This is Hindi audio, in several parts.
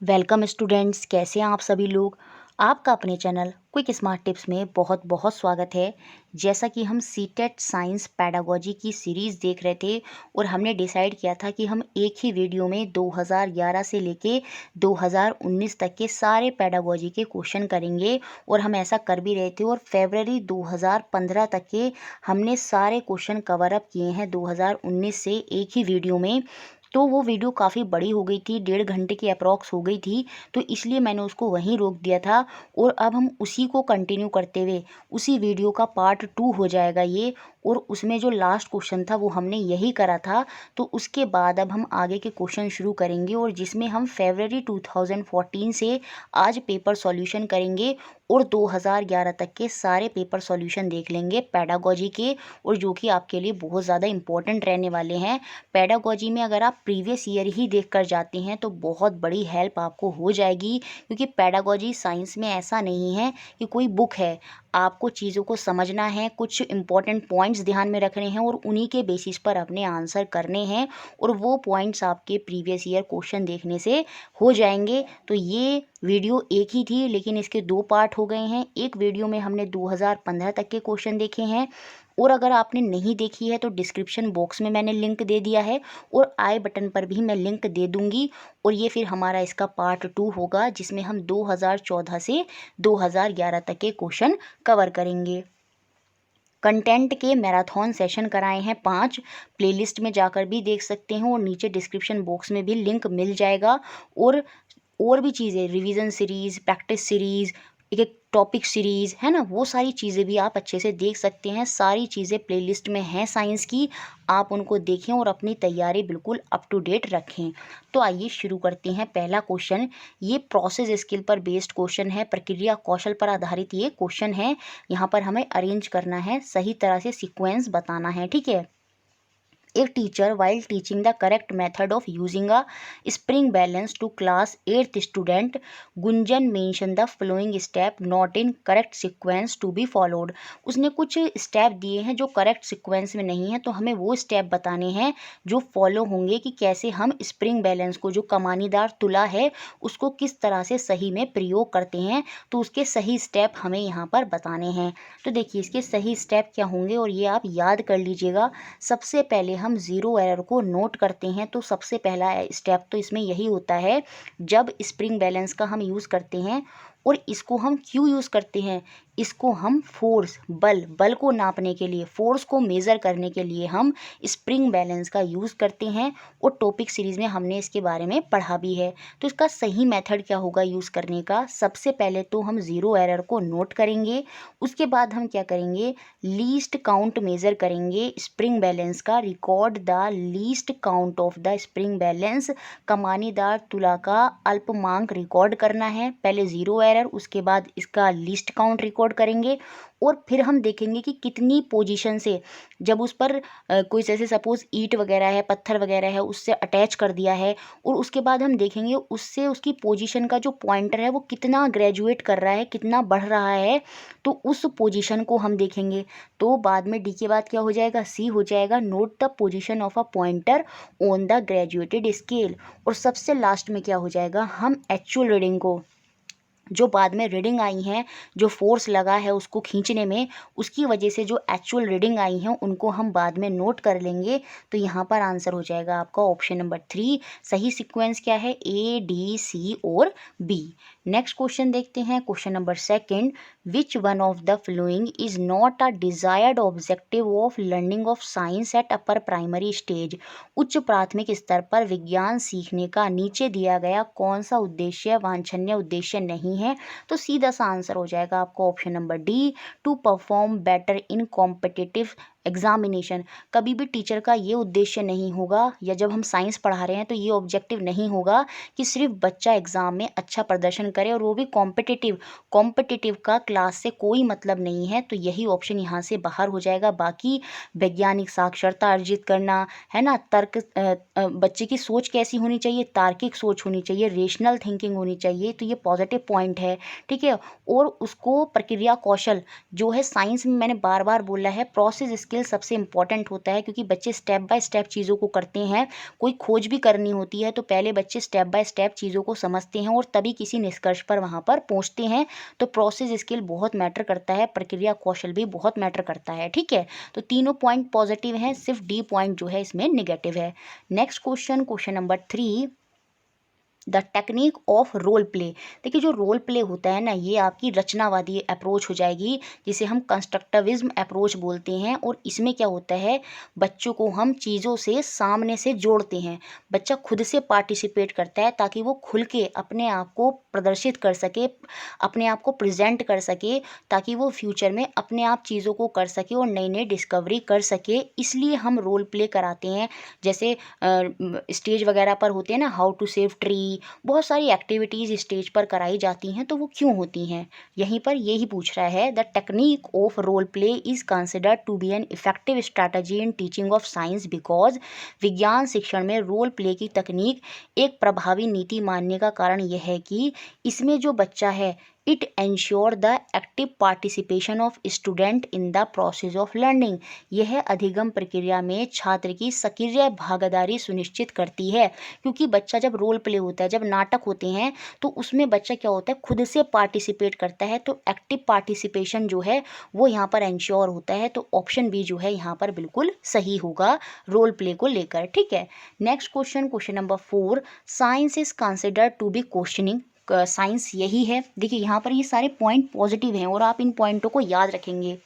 वेलकम स्टूडेंट्स, कैसे हैं आप सभी लोग। आपका अपने चैनल क्विक स्मार्ट टिप्स में बहुत बहुत स्वागत है। जैसा कि हम सीटेट साइंस पैडागोजी की सीरीज़ देख रहे थे और हमने डिसाइड किया था कि हम एक ही वीडियो में 2011 से लेके 2019 तक के सारे पैडागोजी के क्वेश्चन करेंगे और हम ऐसा कर भी रहे थे। और फरवरी 2015 तक के हमने सारे क्वेश्चन कवर अप किए हैं 2019 से एक ही वीडियो में। तो वो वीडियो काफ़ी बड़ी हो गई थी, 1.5 घंटे की अप्रॉक्स हो गई थी, तो इसलिए मैंने उसको वहीं रोक दिया था। और अब हम उसी को कंटिन्यू करते हुए उसी वीडियो का पार्ट 2 हो जाएगा ये। और उसमें जो लास्ट क्वेश्चन था वो हमने यही करा था। तो उसके बाद अब हम आगे के क्वेश्चन शुरू करेंगे और जिसमें हम फरवरी 2014 से आज पेपर सॉल्यूशन करेंगे और 2011 तक के सारे पेपर सॉल्यूशन देख लेंगे पैडागोजी के, और जो कि आपके लिए बहुत ज़्यादा इंपॉर्टेंट रहने वाले हैं। पैडागोजी में अगर आप प्रीवियस ईयर ही देख कर जाते हैं तो बहुत बड़ी हेल्प आपको हो जाएगी, क्योंकि पैडागोजी साइंस में ऐसा नहीं है कि कोई बुक है। आपको चीज़ों को समझना है, कुछ इंपॉर्टेंट पॉइंट्स ध्यान में रखने हैं और उन्हीं के बेसिस पर अपने आंसर करने हैं, और वो पॉइंट्स आपके प्रीवियस ईयर क्वेश्चन देखने से हो जाएंगे। तो ये वीडियो एक ही थी लेकिन इसके 2 पार्ट हो गए हैं। एक वीडियो में हमने 2015 तक के क्वेश्चन देखे हैं, और अगर आपने नहीं देखी है तो डिस्क्रिप्शन बॉक्स में मैंने लिंक दे दिया है और आई बटन पर भी मैं लिंक दे दूंगी। और ये फिर हमारा इसका पार्ट 2 होगा जिसमें हम 2014 से 2011 तक के क्वेश्चन कवर करेंगे। कंटेंट के मैराथन सेशन कराए हैं 5, प्लेलिस्ट में जाकर भी देख सकते हैं और नीचे डिस्क्रिप्शन बॉक्स में भी लिंक मिल जाएगा। और भी चीज़ें, रिवीजन सीरीज़, प्रैक्टिस सीरीज़, एक एक टॉपिक सीरीज़ है ना, वो सारी चीज़ें भी आप अच्छे से देख सकते हैं। सारी चीज़ें प्लेलिस्ट में हैं साइंस की, आप उनको देखें और अपनी तैयारी बिल्कुल अप टू डेट रखें। तो आइए शुरू करते हैं। पहला क्वेश्चन ये प्रोसेस स्किल पर बेस्ड क्वेश्चन है, प्रक्रिया कौशल पर आधारित ये क्वेश्चन है। यहाँ पर हमें अरेंज करना है, सही तरह से सीक्वेंस बताना है, ठीक है। A teacher, while teaching the correct method of using a spring balance to class 8th student, Gunjan mentioned the following step not in correct sequence to be followed. उसने कुछ स्टेप दिए हैं जो करेक्ट सीक्वेंस में नहीं है, तो हमें वो स्टेप बताने हैं जो फॉलो होंगे कि कैसे हम स्प्रिंग बैलेंस को, जो कमानीदार तुला है, उसको किस तरह से सही में प्रयोग करते हैं। तो उसके सही स्टेप हमें यहाँ पर बताने हैं। तो देखिए इसके सही स्टेप क्या होंगे और ये आप याद कर लीजिएगा। सबसे पहले हम ज़ीरो एरर को नोट करते हैं। तो सबसे पहला स्टेप तो इसमें यही होता है, जब स्प्रिंग बैलेंस का हम यूज़ करते हैं, और इसको हम क्यों यूज़ करते हैं, इसको हम फोर्स, बल को नापने के लिए, फोर्स को मेज़र करने के लिए हम स्प्रिंग बैलेंस का यूज़ करते हैं। और टॉपिक सीरीज़ में हमने इसके बारे में पढ़ा भी है। तो इसका सही मेथड क्या होगा यूज़ करने का, सबसे पहले तो हम ज़ीरो एरर को नोट करेंगे। उसके बाद हम क्या करेंगे, लीस्ट काउंट मेज़र करेंगे स्प्रिंग बैलेंस का। Record the least count of the spring balance, कमानीदार तुला का अल्पमांक रिकॉर्ड करना है। पहले ज़ीरो एरर, उसके बाद इसका लीस्ट काउंट रिकॉर्ड करेंगे, और फिर हम देखेंगे कि कितनी पोजीशन से, जब उस पर कोई जैसे सपोज ईंट वगैरह है, पत्थर वगैरह है, उससे अटैच कर दिया है, और उसके बाद हम देखेंगे उससे उसकी पोजीशन का जो पॉइंटर है वो कितना ग्रेजुएट कर रहा है, कितना बढ़ रहा है। तो उस पोजीशन को हम देखेंगे। तो बाद में डी के बाद क्या हो जाएगा, सी हो जाएगा। Note the position of a pointer on the graduated scale. और सबसे लास्ट में क्या हो जाएगा, हम एक्चुअल रीडिंग को, जो बाद में रीडिंग आई हैं, जो फोर्स लगा है उसको खींचने में, उसकी वजह से जो एक्चुअल रीडिंग आई हैं उनको हम बाद में नोट कर लेंगे। तो यहाँ पर आंसर हो जाएगा आपका ऑप्शन नंबर 3। सही सीक्वेंस क्या है, ए, डी, सी और बी। नेक्स्ट क्वेश्चन देखते हैं, question number 2। Which one of the following is not a desired objective of learning of science at upper primary stage. उच्च प्राथमिक स्तर पर विज्ञान सीखने का नीचे दिया गया कौन सा उद्देश्य वांछनीय उद्देश्य नहीं है। तो सीधा सा आंसर हो जाएगा आपका option number D, to perform better in competitive examination. कभी भी टीचर का ये उद्देश्य नहीं होगा, या जब हम साइंस पढ़ा रहे हैं तो ये ऑब्जेक्टिव नहीं होगा कि सिर्फ बच्चा एग्ज़ाम में अच्छा प्रदर्शन करे, और वो भी कॉम्पिटिटिव का क्लास से कोई मतलब नहीं है। तो यही ऑप्शन यहाँ से बाहर हो जाएगा। बाकी वैज्ञानिक साक्षरता अर्जित करना है ना, बच्चे की सोच कैसी होनी चाहिए, तार्किक सोच होनी चाहिए, रेशनल थिंकिंग होनी चाहिए, तो ये पॉजिटिव पॉइंट है, ठीक है। और उसको प्रक्रिया कौशल जो है, साइंस में मैंने बार बार बोला है, प्रोसेस स्किल स्किल सबसे इंपॉर्टेंट होता है, क्योंकि बच्चे स्टेप बाय स्टेप चीज़ों को करते हैं। कोई खोज भी करनी होती है तो पहले बच्चे स्टेप बाय स्टेप चीज़ों को समझते हैं और तभी किसी निष्कर्ष पर वहाँ पर पहुँचते हैं। तो प्रोसेस स्किल बहुत मैटर करता है, प्रक्रिया कौशल भी बहुत मैटर करता है। ठीक है, तो तीनों पॉइंट पॉजिटिव हैं, सिर्फ डी पॉइंट जो है इसमें निगेटिव है। Next question, question number 3, the technique of role play. देखिए जो रोल प्ले होता है ना, ये आपकी रचनावादी अप्रोच हो जाएगी, जिसे हम कंस्ट्रक्टिविज्म अप्रोच बोलते हैं। और इसमें क्या होता है, बच्चों को हम चीज़ों से सामने से जोड़ते हैं। बच्चा खुद से पार्टिसिपेट करता है ताकि वो खुल के अपने आप को प्रदर्शित कर सके, अपने आप को प्रेजेंट कर सके, ताकि वो फ्यूचर में अपने आप चीज़ों को कर सके और नई नई डिस्कवरी कर सके। इसलिए हम रोल प्ले कराते हैं। जैसे स्टेज वगैरह पर होते हैं ना, हाउ टू सेव ट्री, बहुत सारी एक्टिविटीज़ स्टेज पर कराई जाती हैं। तो वो क्यों होती हैं, यहीं पर यही पूछ रहा है। The technique of role play is considered to be an effective strategy in teaching of science because विज्ञान शिक्षण में रोल प्ले की तकनीक एक प्रभावी नीति मानने का कारण यह है कि इसमें जो बच्चा है, it ensure the active participation of student in the process of learning. यह अधिगम प्रक्रिया में छात्र की सक्रिय भागीदारी सुनिश्चित करती है। क्योंकि बच्चा जब रोल प्ले होता है, जब नाटक होते हैं, तो उसमें बच्चा क्या होता है, खुद से पार्टिसिपेट करता है। तो एक्टिव पार्टिसिपेशन जो है वो यहाँ पर एंश्योर होता है। तो ऑप्शन बी जो है यहाँ पर बिल्कुल सही होगा रोल प्ले को लेकर। ठीक है, next question, question number 4, science is considered to be questioning. Science यही है। देखिए यहाँ पर ये सारे पॉइंट पॉजिटिव हैं और आप इन पॉइंटों को याद रखेंगे।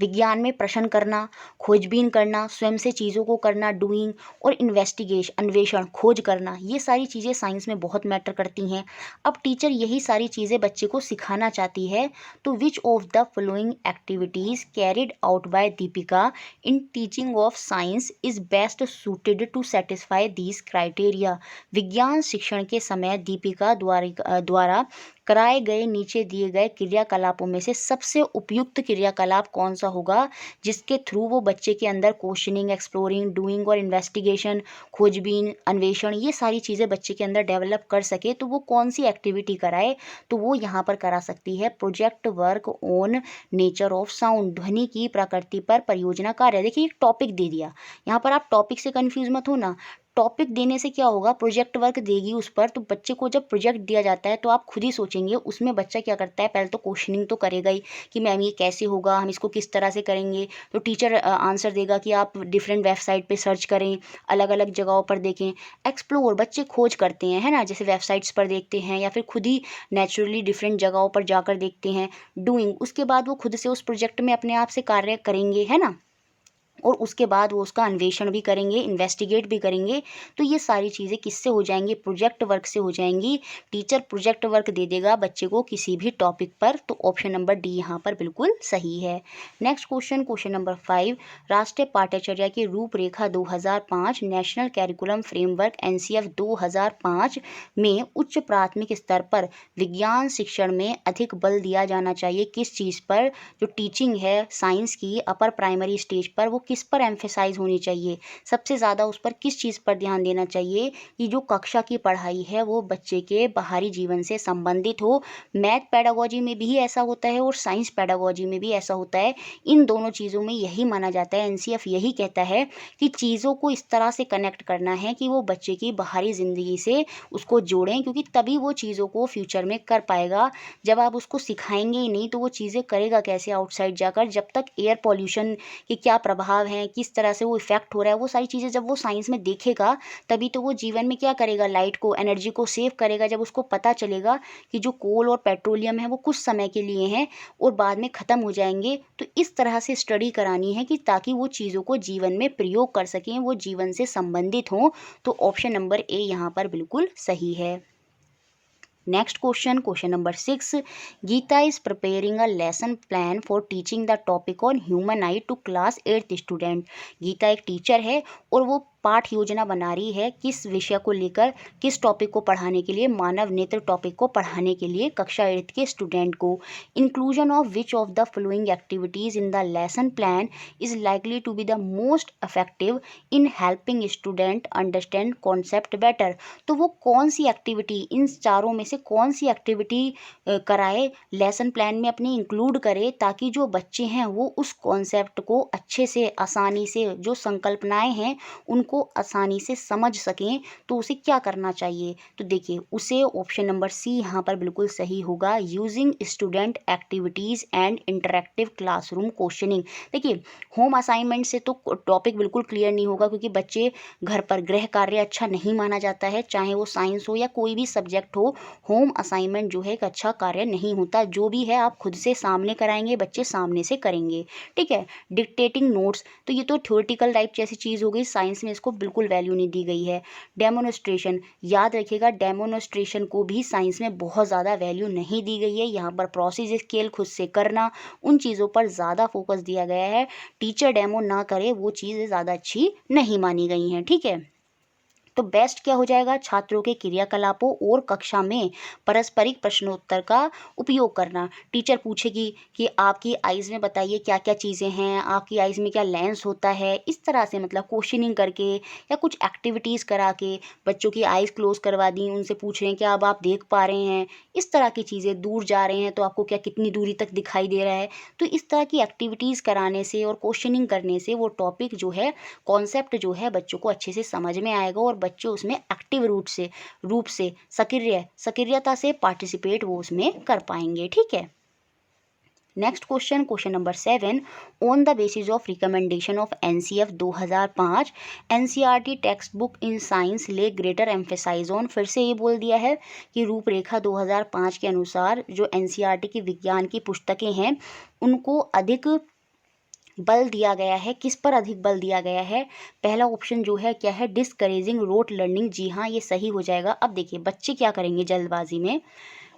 विज्ञान में प्रश्न करना, खोजबीन करना, स्वयं से चीज़ों को करना, डूइंग, और इन्वेस्टिगेशन, अन्वेषण, खोज करना, ये सारी चीज़ें साइंस में बहुत मैटर करती हैं। अब टीचर यही सारी चीज़ें बच्चे को सिखाना चाहती है। तो which of the following activities carried out by Deepika in teaching of science is best suited to satisfy these criteria. विज्ञान शिक्षण के समय दीपिका द्वारा कराए गए नीचे दिए गए क्रियाकलापों में से सबसे उपयुक्त क्रियाकलाप कौन सा होगा, जिसके थ्रू वो बच्चे के अंदर क्वेश्चनिंग, एक्सप्लोरिंग, डूइंग और इन्वेस्टिगेशन, खोजबीन, अन्वेषण, ये सारी चीज़ें बच्चे के अंदर डेवलप कर सके। तो वो कौन सी एक्टिविटी कराए, तो वो यहाँ पर करा सकती है project work on nature of sound, ध्वनि की प्रकृति पर परियोजना कार्य। देखिए एक टॉपिक दे दिया, यहाँ पर आप टॉपिक से कन्फ्यूज मत हो ना। टॉपिक देने से क्या होगा, प्रोजेक्ट वर्क देगी उस पर। तो बच्चे को जब प्रोजेक्ट दिया जाता है तो आप खुद ही सोचेंगे, उसमें बच्चा क्या करता है, पहले तो क्वेश्चनिंग तो करेगा ही कि मैम ये कैसे होगा, हम इसको किस तरह से करेंगे। तो टीचर आंसर देगा कि आप डिफरेंट वेबसाइट पे सर्च करें, अलग अलग जगहों पर देखें। एक्सप्लोर, बच्चे खोज करते हैं, है ना, जैसे वेबसाइट्स पर देखते हैं या फिर खुद ही नेचुरली डिफरेंट जगहों पर जाकर देखते हैं। डूइंग, उसके बाद वो खुद से उस प्रोजेक्ट में अपने आप से कार्य करेंगे, है ना, और उसके बाद वो उसका अन्वेषण भी करेंगे, इन्वेस्टिगेट भी करेंगे। तो ये सारी चीज़ें किससे हो जाएंगी, प्रोजेक्ट वर्क से हो जाएंगी। टीचर प्रोजेक्ट वर्क दे देगा बच्चे को किसी भी टॉपिक पर। तो ऑप्शन नंबर डी यहाँ पर बिल्कुल सही है। नेक्स्ट क्वेश्चन, क्वेश्चन नंबर 5, राष्ट्रीय पाठ्यचर्या की रूपरेखा 2005 नेशनल कैरिकुलम फ्रेमवर्क NCF 2005 में उच्च प्राथमिक स्तर पर विज्ञान शिक्षण में अधिक बल दिया जाना चाहिए किस चीज़ पर। जो टीचिंग है साइंस की अपर प्राइमरी स्टेज पर, वो किस पर एम्फेसाइज होनी चाहिए, सबसे ज़्यादा उस पर किस चीज़ पर ध्यान देना चाहिए कि जो कक्षा की पढ़ाई है वो बच्चे के बाहरी जीवन से संबंधित हो। मैथ पेडागोजी में भी ऐसा होता है और साइंस पेडागोजी में भी ऐसा होता है। इन दोनों चीज़ों में यही माना जाता है, NCF यही कहता है कि चीज़ों को इस तरह से कनेक्ट करना है कि वो बच्चे की बाहरी ज़िंदगी से उसको जोड़ें, क्योंकि तभी वो चीज़ों को फ्यूचर में कर पाएगा। जब आप उसको सिखाएंगे ही नहीं तो वो चीज़ें करेगा कैसे आउटसाइड जाकर। जब तक एयर पॉल्यूशन के क्या प्रभाव हैं, किस तरह से वो इफेक्ट हो रहा है, वो सारी चीज़ें जब वो साइंस में देखेगा तभी तो वो जीवन में क्या करेगा, लाइट को, एनर्जी को सेव करेगा। जब उसको पता चलेगा कि जो कोल और पेट्रोलियम है वो कुछ समय के लिए हैं और बाद में ख़त्म हो जाएंगे। तो इस तरह से स्टडी करानी है कि ताकि वो चीज़ों को जीवन में प्रयोग कर सकें, वो जीवन से संबंधित हों। तो ऑप्शन नंबर ए यहाँ पर बिल्कुल सही है। Next question, question number 6, Geeta is preparing a lesson plan for teaching the topic on human eye to class 8th student. Geeta एक टीचर है और वो पाठ योजना बना रही है किस विषय को लेकर, किस टॉपिक को पढ़ाने के लिए, मानव नेत्र टॉपिक को पढ़ाने के लिए कक्षा 8 के स्टूडेंट को। Inclusion of which of the following activities in the lesson plan is likely to be the most effective in helping student understand concept better. तो वो कौन सी एक्टिविटी, इन चारों में से कौन सी एक्टिविटी कराए, लेसन प्लान में अपने इंक्लूड करे, ताकि जो बच्चे हैं वो उस कॉन्सेप्ट को अच्छे से, आसानी से, जो संकल्पनाएं हैं उनको आसानी से समझ सकें। तो उसे क्या करना चाहिए? तो देखिए, उसे ऑप्शन नंबर सी यहाँ पर बिल्कुल सही होगा, using student activities and interactive classroom questioning. देखिए, होम असाइनमेंट से तो टॉपिक बिल्कुल क्लियर नहीं होगा, क्योंकि बच्चे घर पर गृह कार्य अच्छा नहीं माना जाता है, चाहे वो साइंस हो या कोई भी सब्जेक्ट हो। होम असाइनमेंट जो है एक अच्छा कार्य नहीं होता, जो भी है आप खुद से सामने कराएंगे, बच्चे सामने से करेंगे, ठीक है। डिक्टेटिंग नोट्स, तो ये तो थ्योरेटिकल टाइप जैसी चीज़ हो गई, साइंस में इसको बिल्कुल वैल्यू नहीं दी गई है। डेमोन्स्ट्रेशन, याद रखिएगा, डेमोन्स्ट्रेशन को भी साइंस में बहुत ज़्यादा वैल्यू नहीं दी गई है। यहाँ पर प्रोसेस स्केल खुद से करना, उन चीज़ों पर ज़्यादा फोकस दिया गया है। टीचर डेमो ना करे वो चीज़ें ज़्यादा अच्छी नहीं मानी गई हैं, ठीक है। तो बेस्ट क्या हो जाएगा? छात्रों के क्रियाकलापों और कक्षा में पारस्परिक प्रश्नोत्तर का उपयोग करना। टीचर पूछेगी कि आपकी आइज़ में बताइए क्या क्या चीज़ें हैं, आपकी आइज़ में क्या लेंस होता है, इस तरह से मतलब क्वेश्चनिंग करके या कुछ एक्टिविटीज़ करा के बच्चों की आइज़ क्लोज करवा दी, उनसे पूछ रहे हैं कि अब आप देख पा रहे हैं, इस तरह की चीज़ें। दूर जा रहे हैं तो आपको क्या कितनी दूरी तक दिखाई दे रहा है। तो इस तरह की एक्टिविटीज़ कराने से और क्वेश्चनिंग करने से वो टॉपिक जो है, कॉन्सेप्ट जो है, बच्चों को अच्छे से समझ में आएगा और बच्चे उसमें एक्टिव रूप से सक्रियता से पार्टिसिपेट वो उसमें कर पाएंगे, ठीक है। Next question, question number 7, on the basis of recommendation of NCF 2005 NCERT text book in science ले ग्रेटर एम्फेसाइज ऑन। फिर से ये बोल दिया है कि रूपरेखा 2005 के अनुसार जो एनसीईआरटी की विज्ञान की पुस्तकें हैं उनको अधिक बल दिया गया है। किस पर अधिक बल दिया गया है? पहला ऑप्शन जो है क्या है? Discouraging rote learning. जी हाँ, ये सही हो जाएगा। अब देखिए, बच्चे क्या करेंगे जल्दबाजी में,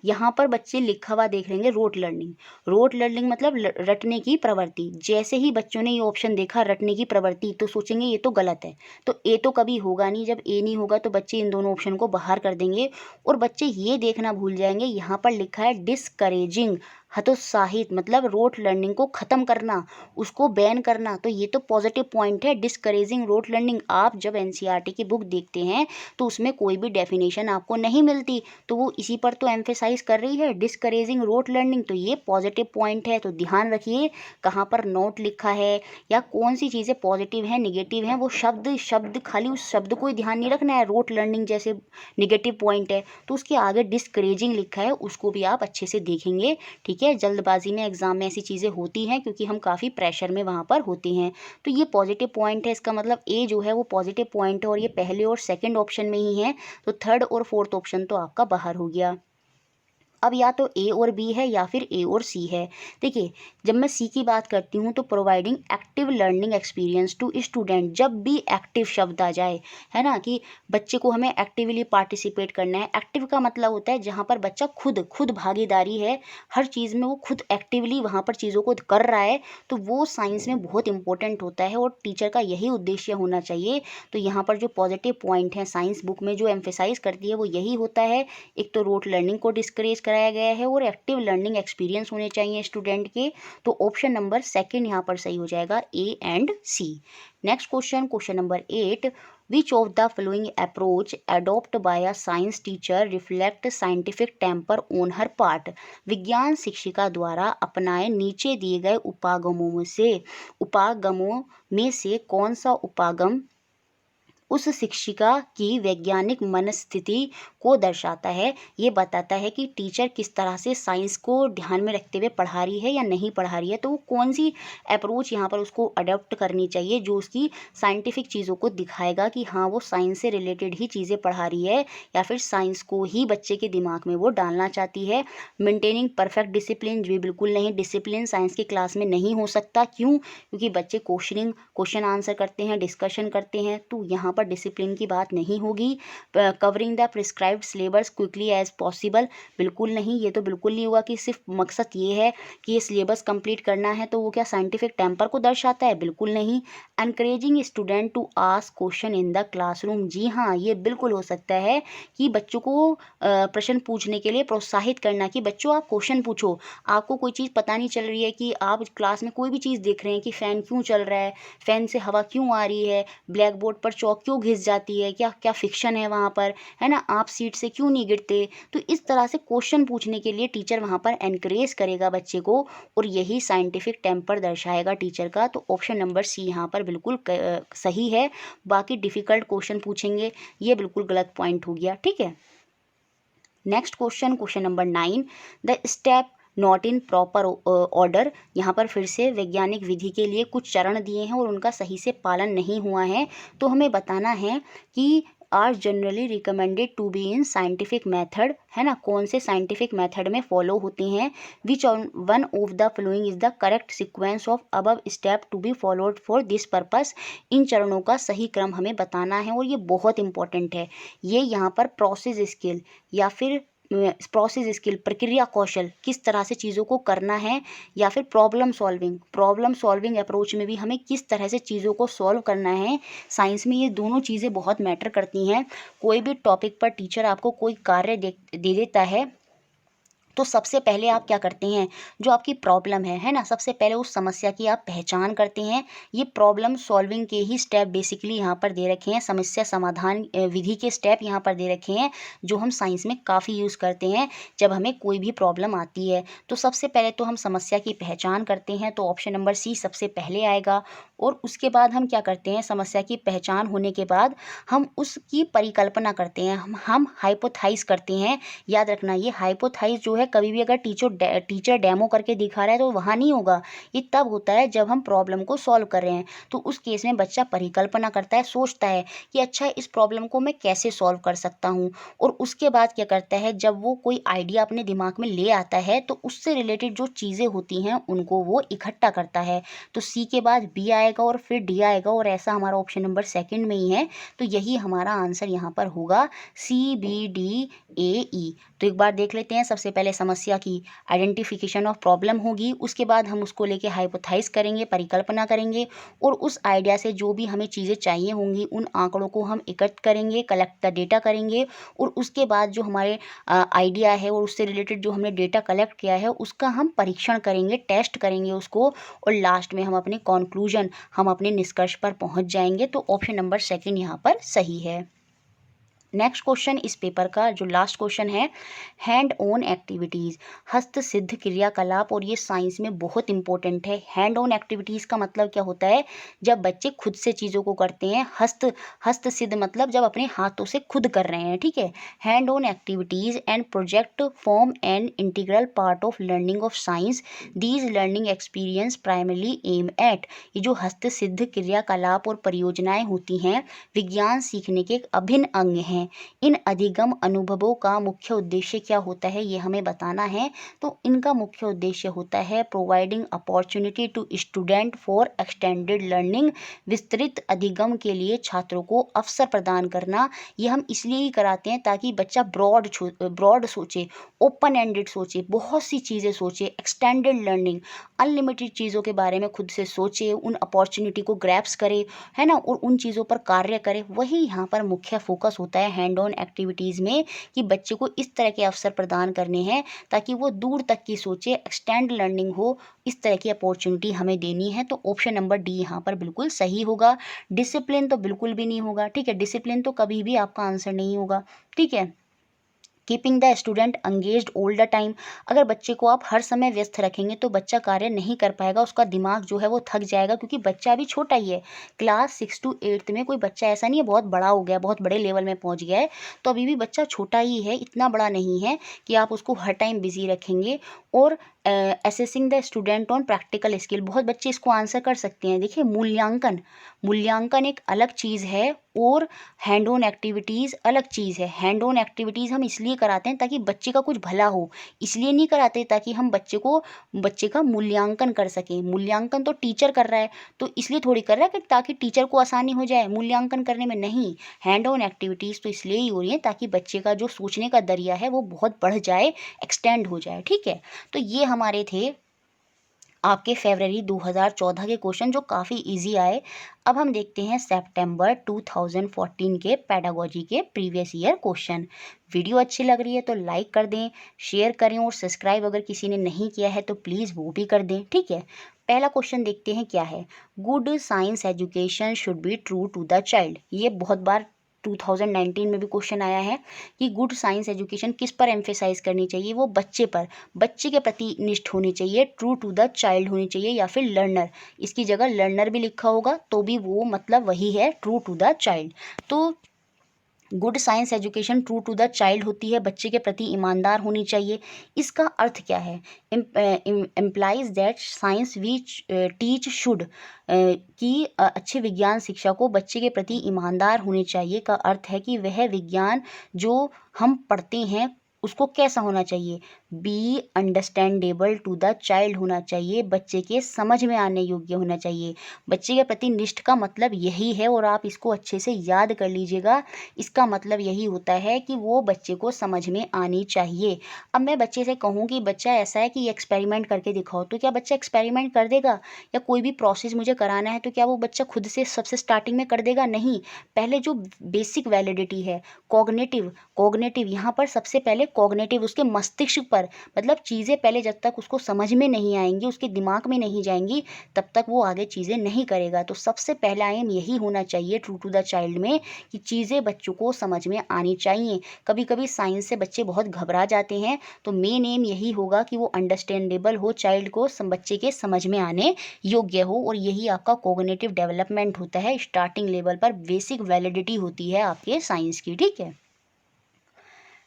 यहाँ पर बच्चे लिखा हुआ देख लेंगे रोट लर्निंग। रोट लर्निंग मतलब रटने की प्रवृत्ति। जैसे ही बच्चों ने ये ऑप्शन देखा रटने की प्रवृत्ति, तो सोचेंगे ये तो गलत है, तो ए तो कभी होगा नहीं। जब ए नहीं होगा तो बच्चे इन दोनों ऑप्शन को बाहर कर देंगे और बच्चे ये देखना भूल जाएंगे, यहाँ पर लिखा है डिस्करेजिंग, हतोत्साहित, मतलब रोट लर्निंग को ख़त्म करना, उसको बैन करना। तो ये तो पॉजिटिव पॉइंट है, डिस्करेजिंग रोट लर्निंग। आप जब एनसीईआरटी की बुक देखते हैं तो उसमें कोई भी डेफिनेशन आपको नहीं मिलती, तो वो इसी पर तो एम्फेसाइज कर रही है, डिस्करेजिंग रोट लर्निंग। तो ये पॉजिटिव पॉइंट है। तो ध्यान रखिए कहाँ पर नोट लिखा है या कौन सी चीज़ें पॉजिटिव हैं, निगेटिव हैं, वो शब्द खाली उस शब्द को ही ध्यान नहीं रखना है। रोट लर्निंग जैसे निगेटिव पॉइंट है तो उसके आगे डिस्करेजिंग लिखा है, उसको भी आप अच्छे से देखेंगे, ठीक है। जल्दबाजी में एग्जाम में ऐसी चीज़ें होती हैं क्योंकि हम काफ़ी प्रेशर में वहाँ पर होते हैं। तो ये पॉजिटिव पॉइंट है, इसका मतलब ए जो है वो पॉजिटिव पॉइंट है और ये पहले और सेकंड ऑप्शन में ही है। तो थर्ड और फोर्थ ऑप्शन तो आपका बाहर हो गया। अब या तो ए और बी है या फिर ए और सी है। देखिए, जब मैं सी की बात करती हूँ तो providing active learning experience to student, जब भी एक्टिव शब्द आ जाए, है ना, कि बच्चे को हमें एक्टिवली पार्टिसिपेट करना है। एक्टिव का मतलब होता है जहाँ पर बच्चा खुद भागीदारी है, हर चीज़ में वो खुद एक्टिवली वहाँ पर चीज़ों को कर रहा है, तो वो साइंस में बहुत इंपॉर्टेंट होता है और टीचर का यही उद्देश्य होना चाहिए। तो यहाँ पर जो पॉजिटिव पॉइंट है साइंस बुक में जो एम्फेसाइज करती है वो यही होता है। एक तो रोट लर्निंग को डिस्करेज कराया गया है और एक्टिव लर्निंग एक्सपीरियंस होने चाहिए स्टूडेंट के। तो ऑप्शन नंबर सेकंड यहाँ पर सही हो जाएगा, A and C. Next question, question number 8, which of the following approach adopt by a science teacher reflect scientific temper on her part. विज्ञान शिक्षिका द्वारा अपनाए नीचे दिए गए उपागमों में से कौन सा उपागम उस शिक्षिका की वैज्ञानिक मनस्थिति को दर्शाता है, ये बताता है कि टीचर किस तरह से साइंस को ध्यान में रखते हुए पढ़ा रही है या नहीं पढ़ा रही है। तो वो कौन सी अप्रोच यहाँ पर उसको अडॉप्ट करनी चाहिए जो उसकी साइंटिफिक चीज़ों को दिखाएगा कि हाँ वो साइंस से रिलेटेड ही चीज़ें पढ़ा रही है या फिर साइंस को ही बच्चे के दिमाग में वो डालना चाहती है। मेंटेनिंग परफेक्ट डिसिप्लिन, जी बिल्कुल नहीं, डिसिप्लिन साइंस की क्लास में नहीं हो सकता। क्यों? क्योंकि बच्चे क्वेश्चन आंसर करते हैं, डिस्कशन करते हैं, तो यहाँ पर डिसिप्लिन की बात नहीं होगी। Covering the prescribed syllabus quickly as possible, बिल्कुल नहीं, ये तो बिल्कुल नहीं हुआ कि सिर्फ मकसद ये है कि ये सिलेबस कंप्लीट करना है, तो वो क्या साइंटिफिक टेम्पर को दर्शाता है? बिल्कुल नहीं। Encouraging student to ask question in the classroom, जी हाँ, ये बिल्कुल हो सकता है कि बच्चों को प्रश्न पूछने के लिए प्रोत्साहित करना कि बच्चों आप क्वेश्चन पूछो। आपको कोई चीज़ पता नहीं चल रही है कि आप क्लास में कोई भी चीज़ देख रहे हैं कि फ़ैन क्यों चल रहा है, फ़ैन से हवा क्यों आ रही है, ब्लैक बोर्ड पर चौक क्यों घिस जाती है, क्या क्या फिक्शन है वहाँ पर, है ना, आप सीट से क्यों नहीं गिरते। तो इस तरह से क्वेश्चन पूछने के लिए टीचर वहाँ पर एनकरेज करेगा बच्चे को, और यही साइंटिफिक टेम्पर दर्शाएगा टीचर का। तो ऑप्शन नंबर सी यहाँ पर बिल्कुल सही है। बाकी डिफ़िकल्ट क्वेश्चन पूछेंगे, ये बिल्कुल गलत पॉइंट हो गया। ठीक है, next question, question number 9, the step not in proper order. यहाँ पर फिर से वैज्ञानिक विधि के लिए कुछ चरण दिए हैं और उनका सही से पालन नहीं हुआ है, तो हमें बताना है कि are generally recommended to be in scientific method, है ना, कौन से साइंटिफिक मेथड में फॉलो होती हैं। Which one of the following is the correct sequence of above step to be followed for this purpose. इन चरणों का सही क्रम हमें बताना है और ये बहुत इंपॉर्टेंट है। ये यहाँ पर प्रोसेस स्किल या फिर प्रोसेस स्किल, प्रक्रिया कौशल, किस तरह से चीज़ों को करना है, या फिर प्रॉब्लम सॉल्विंग अप्रोच में भी हमें किस तरह से चीज़ों को सॉल्व करना है। साइंस में ये दोनों चीज़ें बहुत मैटर करती हैं। कोई भी टॉपिक पर टीचर आपको कोई कार्य दे देता है, तो सबसे पहले आप क्या करते हैं, जो आपकी प्रॉब्लम है ना, सबसे पहले उस समस्या की आप पहचान करते हैं। ये प्रॉब्लम सॉल्विंग के ही स्टेप बेसिकली यहाँ पर दे रखे हैं, समस्या समाधान विधि के स्टेप यहाँ पर दे रखे हैं, जो हम साइंस में काफ़ी यूज़ करते हैं जब हमें कोई भी प्रॉब्लम आती है। तो सबसे पहले तो हम समस्या की पहचान करते हैं, तो ऑप्शन नंबर सी सबसे पहले आएगा। और उसके बाद हम क्या करते हैं, समस्या की पहचान होने के बाद हम उसकी परिकल्पना करते हैं, हम हाइपोथाइज करते हैं। याद रखना, ये हाइपोथाइज जो है कभी भी अगर टीचर डेमो करके दिखा रहा है तो वहाँ नहीं होगा, ये तब होता है जब हम प्रॉब्लम को सॉल्व कर रहे हैं। तो उस केस में बच्चा परिकल्पना करता है, सोचता है कि अच्छा इस प्रॉब्लम को मैं कैसे सॉल्व कर सकता हूँ। और उसके बाद क्या करता है, जब वो कोई आइडिया अपने दिमाग में ले आता है तो उससे रिलेटेड जो चीज़ें होती हैं उनको वो इकट्ठा करता है। तो सी के बाद बी आएगा और फिर डी आएगा, और ऐसा हमारा ऑप्शन नंबर सेकंड में ही है। तो यही हमारा आंसर यहाँ पर होगा, CBDAE। तो एक बार देख लेते हैं। सबसे पहले समस्या की आइडेंटिफिकेशन ऑफ प्रॉब्लम होगी, उसके बाद हम उसको लेके हाइपोथाइज करेंगे, परिकल्पना करेंगे, और उस आइडिया से जो भी हमें चीज़ें चाहिए होंगी उन आंकड़ों को हम एकत्र करेंगे, कलेक्ट द डेटा करेंगे, और उसके बाद जो हमारे आइडिया है और उससे रिलेटेड जो हमने डेटा कलेक्ट किया है उसका हम परीक्षण करेंगे, टेस्ट करेंगे उसको, और लास्ट में हम अपने कॉन्क्लूजन, हम अपने निष्कर्ष पर पहुंच जाएंगे। तो ऑप्शन नंबर सेकंड यहाँ पर सही है। नेक्स्ट क्वेश्चन इस पेपर का जो लास्ट क्वेश्चन है, हैंड ऑन एक्टिविटीज़, हस्त सिद्ध क्रियाकलाप, और ये साइंस में बहुत इंपॉर्टेंट है। हैंड ऑन एक्टिविटीज़ का मतलब क्या होता है, जब बच्चे खुद से चीज़ों को करते हैं। हस्त सिद्ध मतलब जब अपने हाथों से खुद कर रहे हैं। ठीक है, hand on activities and project form an integral part of learning of science. These learning experience primarily aim at, ये जो हस्त सिद्ध क्रियाकलाप और परियोजनाएं होती हैं विज्ञान सीखने के एक अभिन्न अंग हैं। इन अधिगम अनुभवों का मुख्य उद्देश्य क्या होता है, ये हमें बताना है। तो इनका मुख्य उद्देश्य होता है providing opportunity to student for extended learning, विस्तृत अधिगम के लिए छात्रों को अवसर प्रदान करना। ये हम इसलिए ही कराते हैं ताकि बच्चा ब्रॉड सोचे, ओपन एंडेड सोचे, बहुत सी चीज़ें सोचे, एक्सटेंडेड लर्निंग, अनलिमिटेड चीज़ों के बारे में खुद से सोचे, उन अपॉर्चुनिटी को ग्रैब्स करे, है ना, और उन चीज़ों पर कार्य करे। वही यहाँ पर मुख्य फोकस होता है हैंड ऑन एक्टिविटीज़ में, कि बच्चे को इस तरह के अवसर प्रदान करने हैं ताकि वो दूर तक की सोचे, एक्सटेंड लर्निंग हो, इस तरह की अपॉर्चुनिटी हमें देनी है। तो ऑप्शन नंबर डी यहाँ पर बिल्कुल सही होगा। डिसिप्लिन तो बिल्कुल भी नहीं होगा। ठीक है, डिसिप्लिन तो कभी भी आपका आंसर नहीं होगा। ठीक है, keeping the student engaged all the time, अगर बच्चे को आप हर समय व्यस्त रखेंगे तो बच्चा कार्य नहीं कर पाएगा, उसका दिमाग जो है वो थक जाएगा, क्योंकि बच्चा अभी छोटा ही है। क्लास 6 to 8 में कोई बच्चा ऐसा नहीं है बहुत बड़ा हो गया, बहुत बड़े लेवल में पहुंच गया है, तो अभी भी बच्चा छोटा ही है, इतना बड़ा नहीं है कि आप उसको हर टाइम बिजी रखेंगे। और assessing the student on practical skill, बहुत बच्चे इसको आंसर कर सकते हैं। देखिए मूल्यांकन एक अलग चीज़ है और हैंड ऑन एक्टिविटीज़ अलग चीज़ है। हैंड ऑन एक्टिविटीज़ हम इसलिए कराते हैं ताकि बच्चे का कुछ भला हो, इसलिए नहीं कराते ताकि हम बच्चे का मूल्यांकन कर सकें। मूल्यांकन तो टीचर कर रहा है, तो इसलिए थोड़ी कर रहा है कि ताकि टीचर को आसानी हो जाए मूल्यांकन करने में, नहीं। हैंड ऑन एक्टिविटीज़ तो इसलिए ही हो रही है ताकि बच्चे का जो सोचने का दरिया है वो बहुत बढ़ जाए, एक्सटेंड हो जाए, ठीक है। तो ये हमारे थे आपके फरवरी 2014 के क्वेश्चन जो काफ़ी इजी आए। अब हम देखते हैं सितंबर 2014 के पेडागोजी के प्रीवियस ईयर क्वेश्चन। वीडियो अच्छी लग रही है तो लाइक कर दें, शेयर करें और सब्सक्राइब अगर किसी ने नहीं किया है तो प्लीज़ वो भी कर दें, ठीक है। पहला क्वेश्चन देखते हैं क्या है। Good science education should be true to the child. ये बहुत बार 2019 में भी क्वेश्चन आया है कि गुड साइंस एजुकेशन किस पर एम्फेसाइज करनी चाहिए, वो बच्चे पर, बच्चे के प्रति निष्ठ होनी चाहिए, ट्रू टू द चाइल्ड होनी चाहिए, या फिर लर्नर, इसकी जगह लर्नर भी लिखा होगा तो भी वो मतलब वही है, ट्रू टू द चाइल्ड। तो good science education true to the child होती है, बच्चे के प्रति ईमानदार होनी चाहिए। इसका अर्थ क्या है? Implies that science which teach should, कि अच्छे विज्ञान शिक्षा को बच्चे के प्रति ईमानदार होने चाहिए का अर्थ है कि वह विज्ञान जो हम पढ़ते हैं उसको कैसा होना चाहिए, be understandable to the child होना चाहिए, बच्चे के समझ में आने योग्य होना चाहिए। बच्चे के प्रति निष्ठ का मतलब यही है और आप इसको अच्छे से याद कर लीजिएगा। इसका मतलब यही होता है कि वो बच्चे को समझ में आनी चाहिए। अब मैं बच्चे से कहूँ कि बच्चा ऐसा है कि एक्सपेरिमेंट करके दिखाओ, तो क्या बच्चा एक्सपेरिमेंट कर देगा? या कोई भी प्रोसेस मुझे कराना है तो क्या वो बच्चा खुद से सबसे स्टार्टिंग में कर देगा? नहीं। पहले जो बेसिक वैलिडिटी है, कॉग्निटिव यहाँ पर सबसे पहले कॉग्निटिव उसके मस्तिष्क पर, मतलब चीज़ें पहले जब तक उसको समझ में नहीं आएंगी, उसके दिमाग में नहीं जाएंगी, तब तक वो आगे चीज़ें नहीं करेगा। तो सबसे पहला एम यही होना चाहिए ट्रू टू द चाइल्ड में कि चीज़ें बच्चों को समझ में आनी चाहिए। कभी कभी साइंस से बच्चे बहुत घबरा जाते हैं, तो मेन एम यही होगा कि वो अंडरस्टैंडेबल हो, चाइल्ड को बच्चे के समझ में आने योग्य हो, और यही आपका कॉग्निटिव डेवलपमेंट होता है। स्टार्टिंग लेवल पर बेसिक वैलिडिटी होती है आपके साइंस की, ठीक है।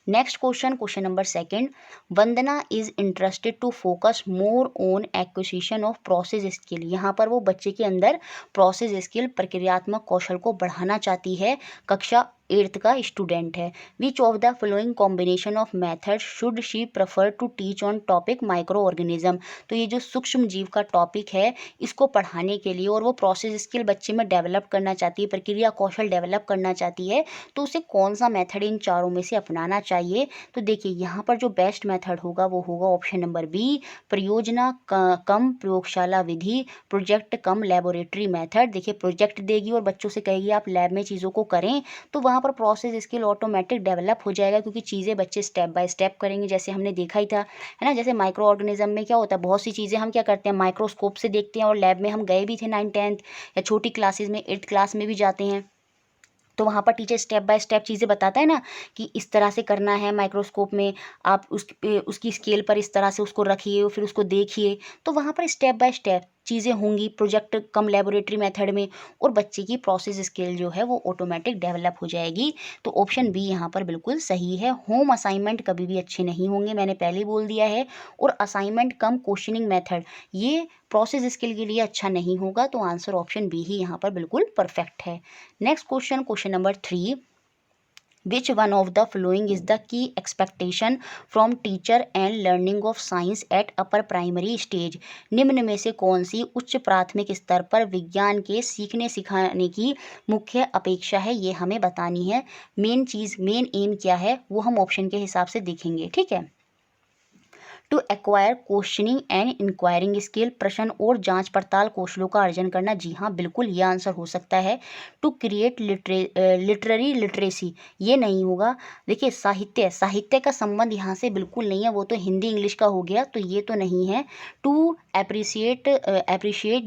Next question number second, Vandana is interested to focus more on acquisition of process skill. यहाँ पर वो बच्चे के अंदर प्रोसेस स्किल, प्रक्रियात्मक कौशल को बढ़ाना चाहती है। कक्षा 8th का स्टूडेंट है। Which of the following combination of method should she prefer to teach on topic micro organism. तो ये जो सूक्ष्म जीव का टॉपिक है इसको पढ़ाने के लिए, और वो प्रोसेस स्किल बच्चे में डेवलप करना चाहती है, प्रक्रिया कौशल डेवलप करना चाहती है, तो उसे कौन सा मेथड इन चारों में से अपनाना चाहिए? तो देखिए यहाँ पर जो बेस्ट मेथड होगा वो होगा ऑप्शन नंबर बी, परियोजना कम प्रयोगशाला विधि, प्रोजेक्ट कम लेबोरेटरी मेथड। देखिए प्रोजेक्ट देगी और बच्चों से कहेगी आप लैब में चीज़ों को करें, तो वहाँ पर प्रोसेस स्किल ऑटोमेटिक डेवलप हो जाएगा, क्योंकि चीज़ें बच्चे स्टेप बाय स्टेप करेंगे, जैसे हमने देखा ही था, है ना। जैसे माइक्रो ऑर्गेनिज्म में क्या होता है, बहुत सी चीज़ें हम क्या करते हैं माइक्रोस्कोप से देखते हैं, और लैब में हम गए भी थे 9th-10th या छोटी क्लासेज में 8th क्लास में भी जाते हैं, तो वहाँ पर टीचर स्टेप बाय स्टेप चीज़ें बताता है ना कि इस तरह से करना है माइक्रोस्कोप में, आप उसकी स्केल पर इस तरह से उसको रखिए, फिर उसको देखिए, तो वहाँ पर स्टेप बाय स्टेप चीज़ें होंगी प्रोजेक्ट कम लेबोरेटरी मेथड में, और बच्चे की प्रोसेस स्किल जो है वो ऑटोमेटिक डेवलप हो जाएगी। तो ऑप्शन बी यहाँ पर बिल्कुल सही है। होम असाइनमेंट कभी भी अच्छे नहीं होंगे, मैंने पहले ही बोल दिया है, और असाइनमेंट कम क्वेश्चनिंग मेथड ये प्रोसेस स्किल के लिए अच्छा नहीं होगा, तो आंसर ऑप्शन बी ही यहाँ पर बिल्कुल परफेक्ट है। Next question number 3, Which one of the following is the key expectation from teacher and learning of science at upper primary stage? निम्न में से कौन सी उच्च प्राथमिक स्तर पर विज्ञान के सीखने सिखाने की मुख्य अपेक्षा है, ये हमें बतानी है। मेन चीज़, मेन एम क्या है वो हम ऑप्शन के हिसाब से देखेंगे, ठीक है। To acquire questioning and inquiring skill, प्रश्न और जांच पड़ताल कौशलों का अर्जन करना। जी हाँ बिल्कुल ये आंसर हो सकता है। टू क्रिएट लिटरेरी लिटरेसी, ये नहीं होगा। देखिए साहित्य का संबंध यहाँ से बिल्कुल नहीं है, वो तो हिंदी इंग्लिश का हो गया, तो ये तो नहीं है। To appreciate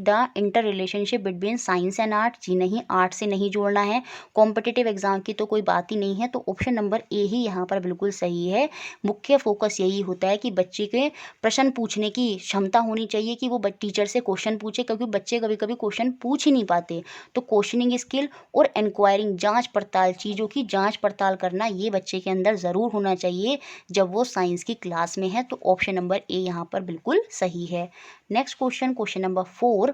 the inter relationship between science and art, जी नहीं, आर्ट से नहीं जोड़ना है। कॉम्पिटिटिव एग्जाम की तो कोई बात ही नहीं है, तो ऑप्शन नंबर ए ही यहाँ पर बिल्कुल सही है। मुख्य फोकस यही होता है कि बच्चे के पे प्रश्न पूछने की क्षमता होनी चाहिए कि वो टीचर से क्वेश्चन पूछे, क्योंकि बच्चे कभी कभी क्वेश्चन पूछ ही नहीं पाते। तो क्वेश्चनिंग स्किल और इंक्वायरिंग, जांच पड़ताल, चीज़ों की जांच पड़ताल करना, ये बच्चे के अंदर ज़रूर होना चाहिए जब वो साइंस की क्लास में है। तो ऑप्शन नंबर ए यहाँ पर बिल्कुल सही है। नेक्स्ट क्वेश्चन, क्वेश्चन नंबर 4,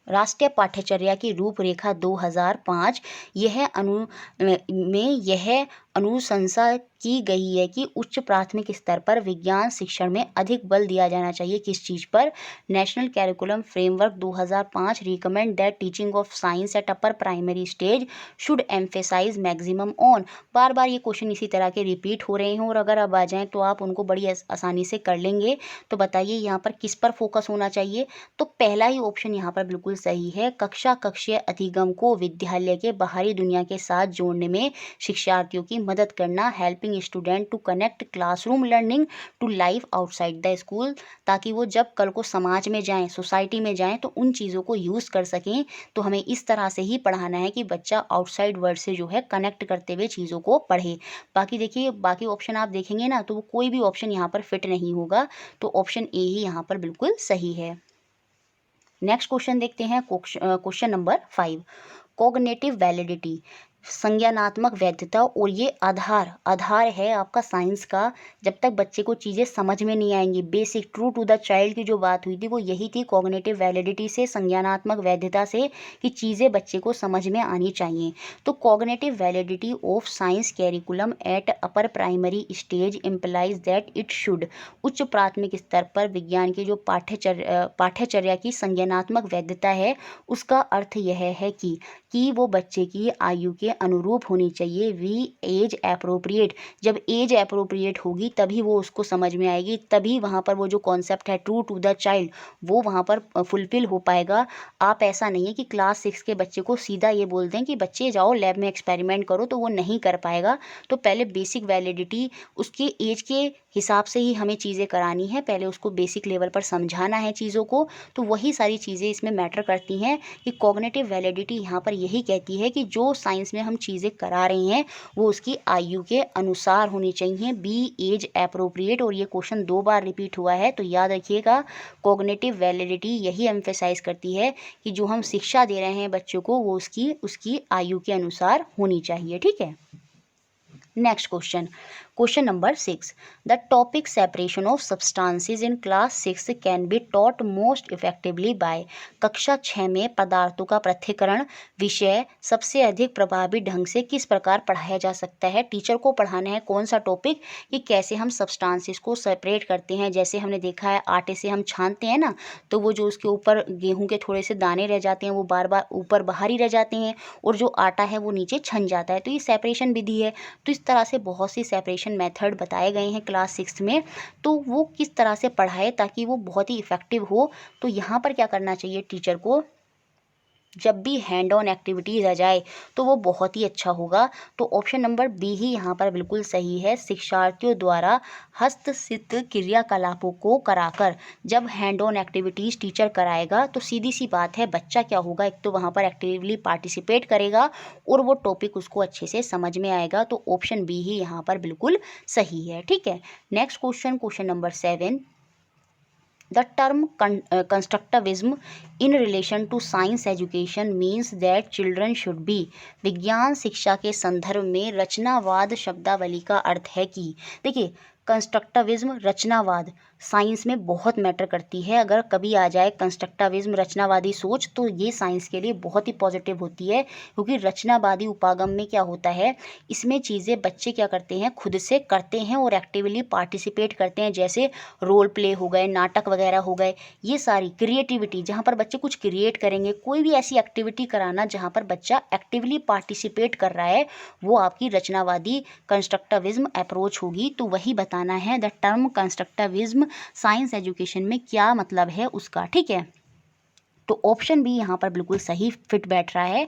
राष्ट्रीय पाठ्यचर्या की रूपरेखा 2005 यह अनुशंसा की गई है कि उच्च प्राथमिक स्तर पर विज्ञान शिक्षण में अधिक बल दिया जाना चाहिए। किस चीज़ पर? National curriculum framework 2005 recommend that teaching of science at upper primary stage should emphasise maximum on. बार बार ये क्वेश्चन इसी तरह के रिपीट हो रहे हैं और अगर अब आ जाएं तो आप उनको बड़ी आसानी से कर लेंगे। तो बताइए यहाँ पर किस पर फोकस होना चाहिए? तो पहला ही ऑप्शन यहाँ पर बिल्कुल सही है, कक्षा कक्षीय अधिगम को विद्यालय के बाहरी दुनिया के साथ जोड़ने में शिक्षार्थियों की मदद करना, helping student to connect classroom learning to life outside the school, ताकि वो जब कल को समाज में जाएं, सोसाइटी में जाएं तो उन चीज़ों को यूज़ कर सकें। तो हमें इस तरह से ही पढ़ाना है कि बच्चा आउटसाइड वर्ल्ड से जो है कनेक्ट करते हुए चीज़ों को पढ़े। बाकी देखिए, बाकी ऑप्शन आप देखेंगे ना तो वो कोई भी ऑप्शन यहाँ पर फिट नहीं होगा। तो ऑप्शन ए ही यहाँ पर बिल्कुल सही है। नेक्स्ट क्वेश्चन देखते हैं, क्वेश्चन नंबर 5, कॉग्निटिव वैलिडिटी, संज्ञानात्मक वैधता। और ये आधार है आपका साइंस का। जब तक बच्चे को चीज़ें समझ में नहीं आएंगी, basic true to the child की जो बात हुई थी वो यही थी, कॉग्निटिव वैलिडिटी से, संज्ञानात्मक वैधता से, कि चीज़ें बच्चे को समझ में आनी चाहिए। तो cognitive validity of science curriculum eight upper primary stage implies that it should, उच्च प्राथमिक स्तर पर विज्ञान की जो पाठ्यचर्या की संज्ञानात्मक वैधता है, उसका अर्थ यह है कि वो बच्चे की आयु के अनुरूप होनी चाहिए। वी एज एप्रोप्रिएट, जब एज एप्रोप्रिएट होगी तभी वो उसको समझ में आएगी, तभी वहाँ पर वो जो कॉन्सेप्ट है ट्रू टू द चाइल्ड वो वहाँ पर फुलफिल हो पाएगा। आप ऐसा नहीं है कि क्लास 6 के बच्चे को सीधा ये बोल दें कि बच्चे जाओ लैब में एक्सपेरिमेंट करो, तो वो नहीं कर पाएगा। तो पहले बेसिक वैलिडिटी उसके एज के हिसाब से ही हमें चीज़ें करानी है, पहले उसको बेसिक लेवल पर समझाना है चीज़ों को। तो वही सारी चीज़ें इसमें मैटर करती हैं कि कॉग्निटिव वैलिडिटी यहाँ पर यही कहती है कि जो साइंस में हम चीज़ें करा रहे हैं वो उसकी आयु के अनुसार होनी चाहिए, बी एज एप्रोप्रिएट। और ये क्वेश्चन 2 बार रिपीट हुआ है, तो याद रखिएगा, कॉग्निटिव वैलिडिटी यही एम्फेसाइज करती है कि जो हम शिक्षा दे रहे हैं बच्चों को वो उसकी आयु के अनुसार होनी चाहिए। ठीक है। Next question, question number 6, the topic separation of substances in class 6 can be taught most effectively by. कक्षा 6 में पदार्थों का पृथक्करण विषय सबसे अधिक प्रभावी ढंग से किस प्रकार पढ़ाया जा सकता है? टीचर को पढ़ाना है कौन सा टॉपिक, कि कैसे हम सब्सटेंसेस को सेपरेट करते हैं। जैसे हमने देखा है आटे से हम छानते हैं ना, तो वो जो उसके ऊपर गेहूं के थोड़े से दाने रह जाते हैं वो बार बार ऊपर बाहर ही रह जाते हैं और जो आटा है वो नीचे छन जाता है। तो ये सेपरेशन विधि है। तो इस तरह से बहुत सी सेपरेशन मेथड बताए गए हैं क्लास 6 में, तो वो किस तरह से पढ़ाए ताकि वो बहुत ही इफ़ेक्टिव हो। तो यहाँ पर क्या करना चाहिए टीचर को, जब भी हैंड ऑन एक्टिविटीज़ आ जाए तो वो बहुत ही अच्छा होगा। तो ऑप्शन नंबर बी ही यहाँ पर बिल्कुल सही है, शिक्षार्थियों द्वारा हस्तसित क्रियाकलापों को कराकर जब हैंड ऑन एक्टिविटीज़ टीचर कराएगा तो सीधी सी बात है बच्चा क्या होगा, एक तो वहाँ पर एक्टिवली पार्टिसिपेट करेगा और वो टॉपिक उसको अच्छे से समझ में आएगा। तो ऑप्शन बी ही यहाँ पर बिल्कुल सही है। ठीक है। Next question, question number 7, the term constructivism in relation to science education means that children should be, विज्ञान शिक्षा के संदर्भ में रचनावाद शब्दावली का अर्थ है कि, देखिए कंस्ट्रक्टिविज्म रचनावाद साइंस में बहुत मैटर करती है। अगर कभी आ जाए कंस्ट्रक्टिविज्म रचनावादी सोच तो ये साइंस के लिए बहुत ही पॉजिटिव होती है, क्योंकि रचनावादी उपागम में क्या होता है, इसमें चीज़ें बच्चे क्या करते हैं खुद से करते हैं और एक्टिवली पार्टिसिपेट करते हैं। जैसे रोल प्ले हो गए, नाटक वगैरह हो गए, ये सारी क्रिएटिविटी जहाँ पर बच्चे कुछ क्रिएट करेंगे, कोई भी ऐसी एक्टिविटी कराना जहाँ पर बच्चा एक्टिवली पार्टिसिपेट कर रहा है, वो आपकी रचनावादी कंस्ट्रक्टिविज्म अप्रोच होगी। तो वही बताना है the term constructivism science education में क्या मतलब है उसका। ठीक है। तो ऑप्शन बी यहाँ पर बिल्कुल सही फिट बैठ रहा है,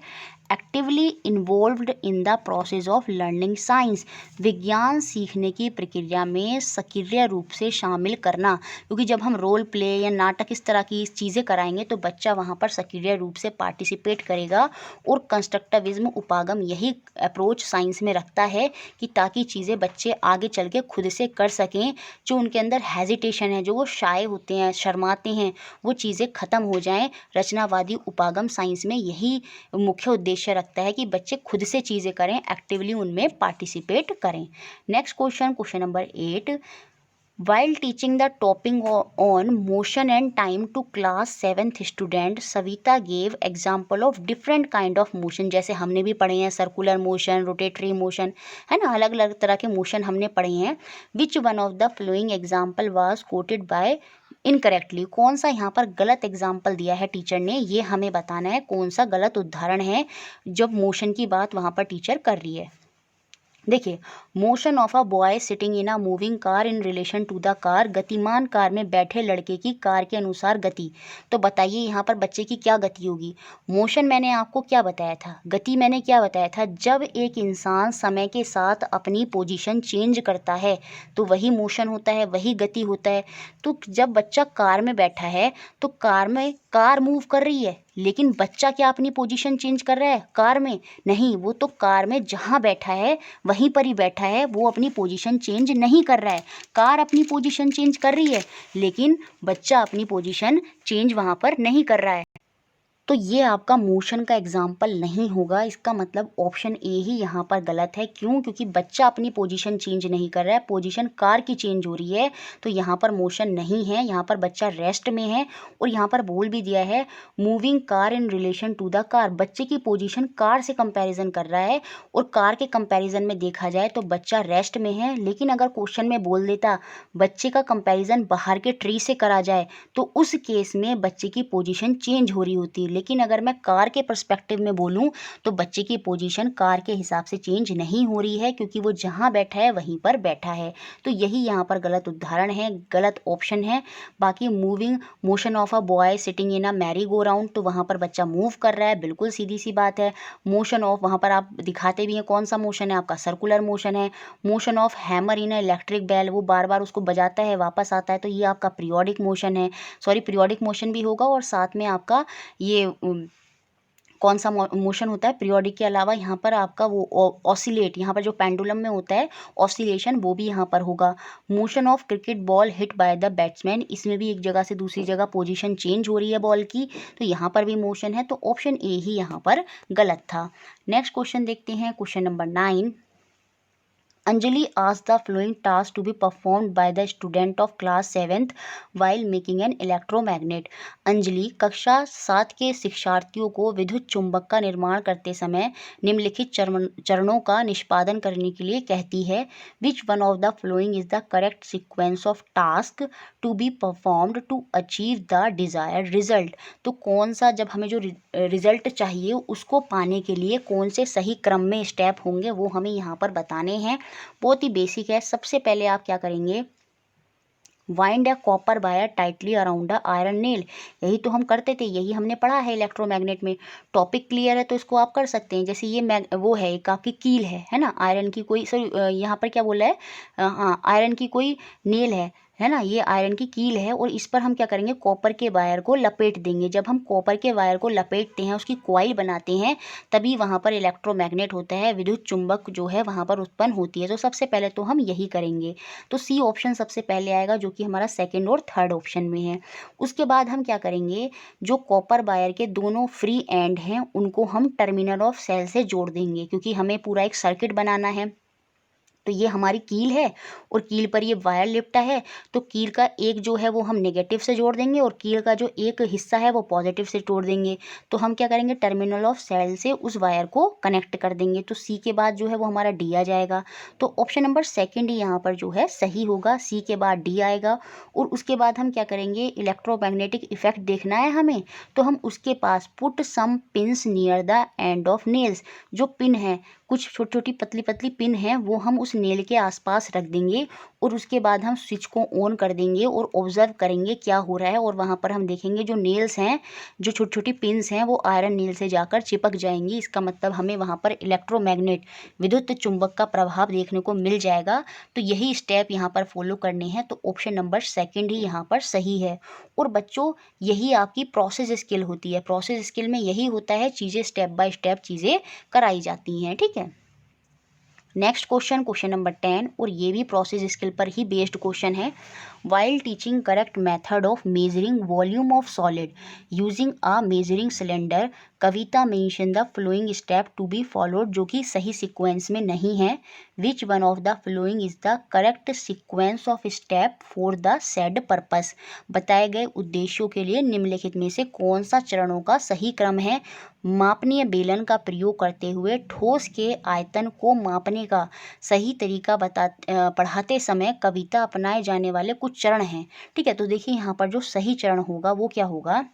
actively involved in the process of learning science, विज्ञान सीखने की प्रक्रिया में सक्रिय रूप से शामिल करना, क्योंकि जब हम रोल प्ले या नाटक इस तरह की चीज़ें कराएंगे तो बच्चा वहाँ पर सक्रिय रूप से पार्टिसिपेट करेगा। और कंस्ट्रक्टिविज्म उपागम यही अप्रोच साइंस में रखता है कि ताकि चीज़ें बच्चे आगे चल के खुद से कर सकें, जो उनके अंदर हेजिटेशन है, जो वो शाय होते हैं, शर्माते हैं, वो चीज़ें ख़त्म हो जाएं। रचनावादी उपागम साइंस में यही मुख्य उद्देश्य रखता है कि बच्चे खुद से चीज़ें करें, एक्टिवली उनमें पार्टिसिपेट करें। Next question number 8, while teaching the topic on motion and time to class 7th student, Savita gave example of different kind of motion। जैसे हमने भी पढ़े हैं सर्कुलर मोशन, रोटेटरी मोशन, है ना, अलग अलग तरह के मोशन हमने पढ़े हैं। Which one of the following example was quoted by incorrectly, कौन सा यहाँ पर गलत एग्जाम्पल दिया है टीचर ने, ये हमें बताना है कौन सा गलत उदाहरण है जब मोशन की बात वहाँ पर टीचर कर रही है। देखिए, motion of a boy sitting in a moving car in relation to the car, गतिमान कार में बैठे लड़के की कार के अनुसार गति। तो बताइए यहाँ पर बच्चे की क्या गति होगी। मोशन मैंने आपको क्या बताया था, गति मैंने क्या बताया था, जब एक इंसान समय के साथ अपनी पोजीशन चेंज करता है तो वही मोशन होता है, वही गति होता है। तो जब बच्चा कार में बैठा है तो कार मूव कर रही है, लेकिन बच्चा क्या अपनी पोजीशन चेंज कर रहा है कार में? नहीं, वो तो कार में जहाँ बैठा है वहीं पर ही बैठा है, वो अपनी पोजीशन चेंज नहीं कर रहा है। कार अपनी पोजीशन चेंज कर रही है, लेकिन बच्चा अपनी पोजीशन चेंज वहाँ पर नहीं कर रहा है। तो ये आपका मोशन का एग्जाम्पल नहीं होगा। इसका मतलब ऑप्शन ए ही यहाँ पर गलत है। क्यों? क्योंकि बच्चा अपनी पोजीशन चेंज नहीं कर रहा है, पोजीशन कार की चेंज हो रही है, तो यहाँ पर मोशन नहीं है, यहाँ पर बच्चा रेस्ट में है। और यहाँ पर बोल भी दिया है moving car in relation to the car, बच्चे की पोजीशन कार से कंपैरिजन कर रहा है, और कार के कंपैरिजन में देखा जाए तो बच्चा रेस्ट में है। लेकिन अगर क्वेश्चन में बोल देता बच्चे का कंपैरिजन बाहर के ट्री से करा जाए तो उस केस में बच्चे की पोजीशन चेंज हो रही होती। लेकिन अगर मैं कार के पर्सपेक्टिव में बोलूं तो बच्चे की पोजीशन कार के हिसाब से चेंज नहीं हो रही है, क्योंकि वो जहां बैठा है वहीं पर बैठा है। तो यही यहाँ पर गलत उदाहरण है, गलत ऑप्शन है। बाकी moving motion of a boy sitting in a merry go round, तो वहाँ पर बच्चा मूव कर रहा है, बिल्कुल सीधी सी बात है। मोशन ऑफ, वहाँ पर आप दिखाते भी हैं कौन सा मोशन है, आपका सर्कुलर मोशन है। Motion of hammer in electric bell, वो बार बार उसको बजाता है वापस आता है, तो ये आपका पीरियोडिक मोशन है। सॉरी, पीरियोडिक मोशन भी होगा, और साथ में आपका ये कौन सा मोशन होता है पीरियोडिक के अलावा, यहाँ पर आपका वो ऑसिलेट, यहाँ पर जो पेंडुलम में होता है ऑसिलेशन, वो भी यहाँ पर होगा। Motion of cricket ball hit by the batsman, इसमें भी एक जगह से दूसरी जगह पोजीशन चेंज हो रही है बॉल की, तो यहाँ पर भी मोशन है। तो ऑप्शन ए ही यहाँ पर गलत था। नेक्स्ट क्वेश्चन देखते हैं, question number 9। Anjali asked the following task to be performed by the student of class 7th while making an electromagnet। Anjali कक्षा 7 के शिक्षार्थियों को विद्युत चुंबक का निर्माण करते समय निम्नलिखित चरणों का निष्पादन करने के लिए कहती है। Which one of the following is the correct sequence of task to be performed to achieve the desired result। तो कौन सा, जब हमें जो रिजल्ट चाहिए उसको पाने के लिए कौन से सही क्रम में स्टेप होंगे, वो हमें यहाँ पर बताने हैं। बहुत ही बेसिक है। सबसे पहले आप क्या करेंगे, wind a copper wire tightly around a iron nail, यही तो हम करते थे, यही हमने पढ़ा है इलेक्ट्रोमैग्नेट में। टॉपिक क्लियर है तो इसको आप कर सकते हैं। जैसे ये वो है, एक आपकी कील है ना, आयरन की कोई, सॉरी यहाँ पर क्या बोला है, हाँ आयरन की कोई नेल है ना, ये आयरन की कील है, और इस पर हम क्या करेंगे, कॉपर के वायर को लपेट देंगे। जब हम कॉपर के वायर को लपेटते हैं, उसकी कॉइल बनाते हैं, तभी वहाँ पर इलेक्ट्रोमैग्नेट होता है, विद्युत चुंबक जो है वहाँ पर उत्पन्न होती है। तो सबसे पहले तो हम यही करेंगे। तो सी ऑप्शन सबसे पहले आएगा, जो कि हमारा सेकेंड और थर्ड ऑप्शन में है। उसके बाद हम क्या करेंगे, जो कॉपर वायर के दोनों फ्री एंड हैं उनको हम टर्मिनल ऑफ सेल से जोड़ देंगे, क्योंकि हमें पूरा एक सर्किट बनाना है। तो ये हमारी कील है, और कील पर ये वायर लिपटा है, तो कील का एक जो है वो हम नेगेटिव से जोड़ देंगे, और कील का जो एक हिस्सा है वो पॉजिटिव से जोड़ देंगे। तो हम क्या करेंगे, टर्मिनल ऑफ सेल से उस वायर को कनेक्ट कर देंगे। तो सी के बाद जो है वो हमारा डी आ जाएगा। तो ऑप्शन नंबर सेकेंड ही यहाँ पर जो है सही होगा, सी के बाद डी आएगा। और उसके बाद हम क्या करेंगे, इलेक्ट्रोमैग्नेटिक इफेक्ट देखना है हमें, तो हम उसके पास put some pins near the end of nails, जो पिन है, कुछ छोटी छोटी पतली पतली पिन है, वो हम उस नेल के आसपास रख देंगे, और उसके बाद हम स्विच को ऑन कर देंगे और ऑब्जर्व करेंगे क्या हो रहा है। और वहाँ पर हम देखेंगे जो नेल्स हैं, जो छोटी छोटी पिंस हैं, वो आयरन नील से जाकर चिपक जाएंगी। इसका मतलब हमें वहाँ पर इलेक्ट्रोमैग्नेट विद्युत चुंबक का प्रभाव देखने को मिल जाएगा। तो यही स्टेप यहाँ पर फॉलो करने हैं। तो ऑप्शन नंबर सेकंड ही यहाँ पर सही है। और बच्चों, यही आपकी प्रोसेस स्किल होती है। प्रोसेस स्किल में यही होता है, चीज़ें स्टेप बाय स्टेप चीज़ें कराई जाती हैं। ठीक है। नेक्स्ट क्वेश्चन, क्वेश्चन नंबर 10, और ये भी प्रोसेस स्किल पर ही बेस्ड क्वेश्चन है। While teaching correct method of measuring volume of solid using a measuring cylinder, Kavita mention the following step to be followed, जो कि सही सीक्वेंस में नहीं है। Which one of the following is the correct sequence of step for the said purpose. बताए गए उद्देश्यों के लिए निम्नलिखित में से कौन सा चरणों का सही क्रम है। मापनीय बेलन का प्रयोग करते हुए ठोस के आयतन को मापने का सही तरीका पढ़ाते समय कविता अपनाए जाने वाले कुछ चरण हैं। ठीक है। तो देखिए यहाँ पर जो सही चरण होगा वो क्या होगा।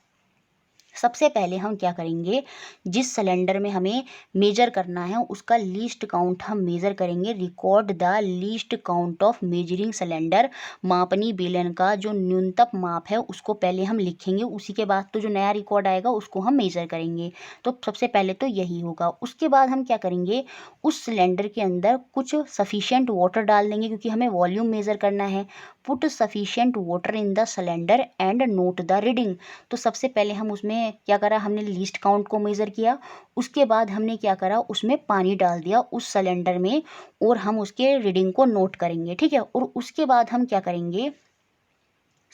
सबसे पहले हम क्या करेंगे, जिस सिलेंडर में हमें मेजर करना है उसका लीस्ट काउंट हम मेजर करेंगे। Record the least count of measuring cylinder. मापनी बेलन का जो न्यूनतम माप है उसको पहले हम लिखेंगे, उसी के बाद तो जो नया रिकॉर्ड आएगा उसको हम मेजर करेंगे। तो सबसे पहले तो यही होगा। उसके बाद हम क्या करेंगे, उस सिलेंडर के अंदर कुछ सफिशिएंट वाटर डाल देंगे, क्योंकि हमें वॉल्यूम मेजर करना है। Put sufficient water in the cylinder and note the reading. तो सबसे पहले हम उसमें क्या करा, हमने लीस्ट काउंट को मेज़र किया। उसके बाद हमने क्या करा, उसमें पानी डाल दिया उस सिलेंडर में, और हम उसके रीडिंग को नोट करेंगे। ठीक है। और उसके बाद हम क्या करेंगे,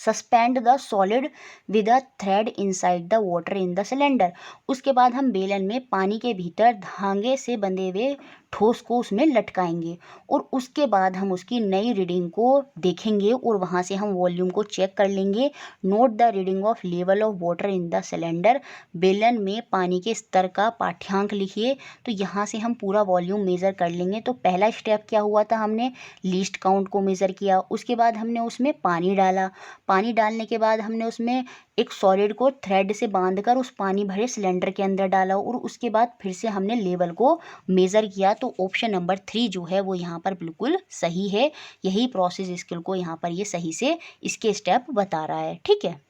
suspend the solid with a thread inside the water in the cylinder. उसके बाद हम बेलन में पानी के भीतर धागे से बंधे हुए ठोस को उसमें लटकाएंगे, और उसके बाद हम उसकी नई रीडिंग को देखेंगे और वहाँ से हम वॉल्यूम को चेक कर लेंगे। Note the reading of level of water in the cylinder. बेलन में पानी के स्तर का पाठ्यांक लिखिए। तो यहाँ से हम पूरा वॉल्यूम मेज़र कर लेंगे। तो पहला स्टेप क्या हुआ था, हमने लीस्ट काउंट को मेज़र किया। उसके बाद हमने उसमें पानी डाला। पानी डालने के बाद हमने उसमें एक सॉलिड को थ्रेड से बांधकर उस पानी भरे सिलेंडर के अंदर डाला, और उसके बाद फिर से हमने लेवल को मेज़र किया। तो ऑप्शन नंबर 3 जो है वो यहाँ पर बिल्कुल सही है। यही प्रोसेस स्किल को यहाँ पर ये सही से इसके स्टेप बता रहा है। ठीक है।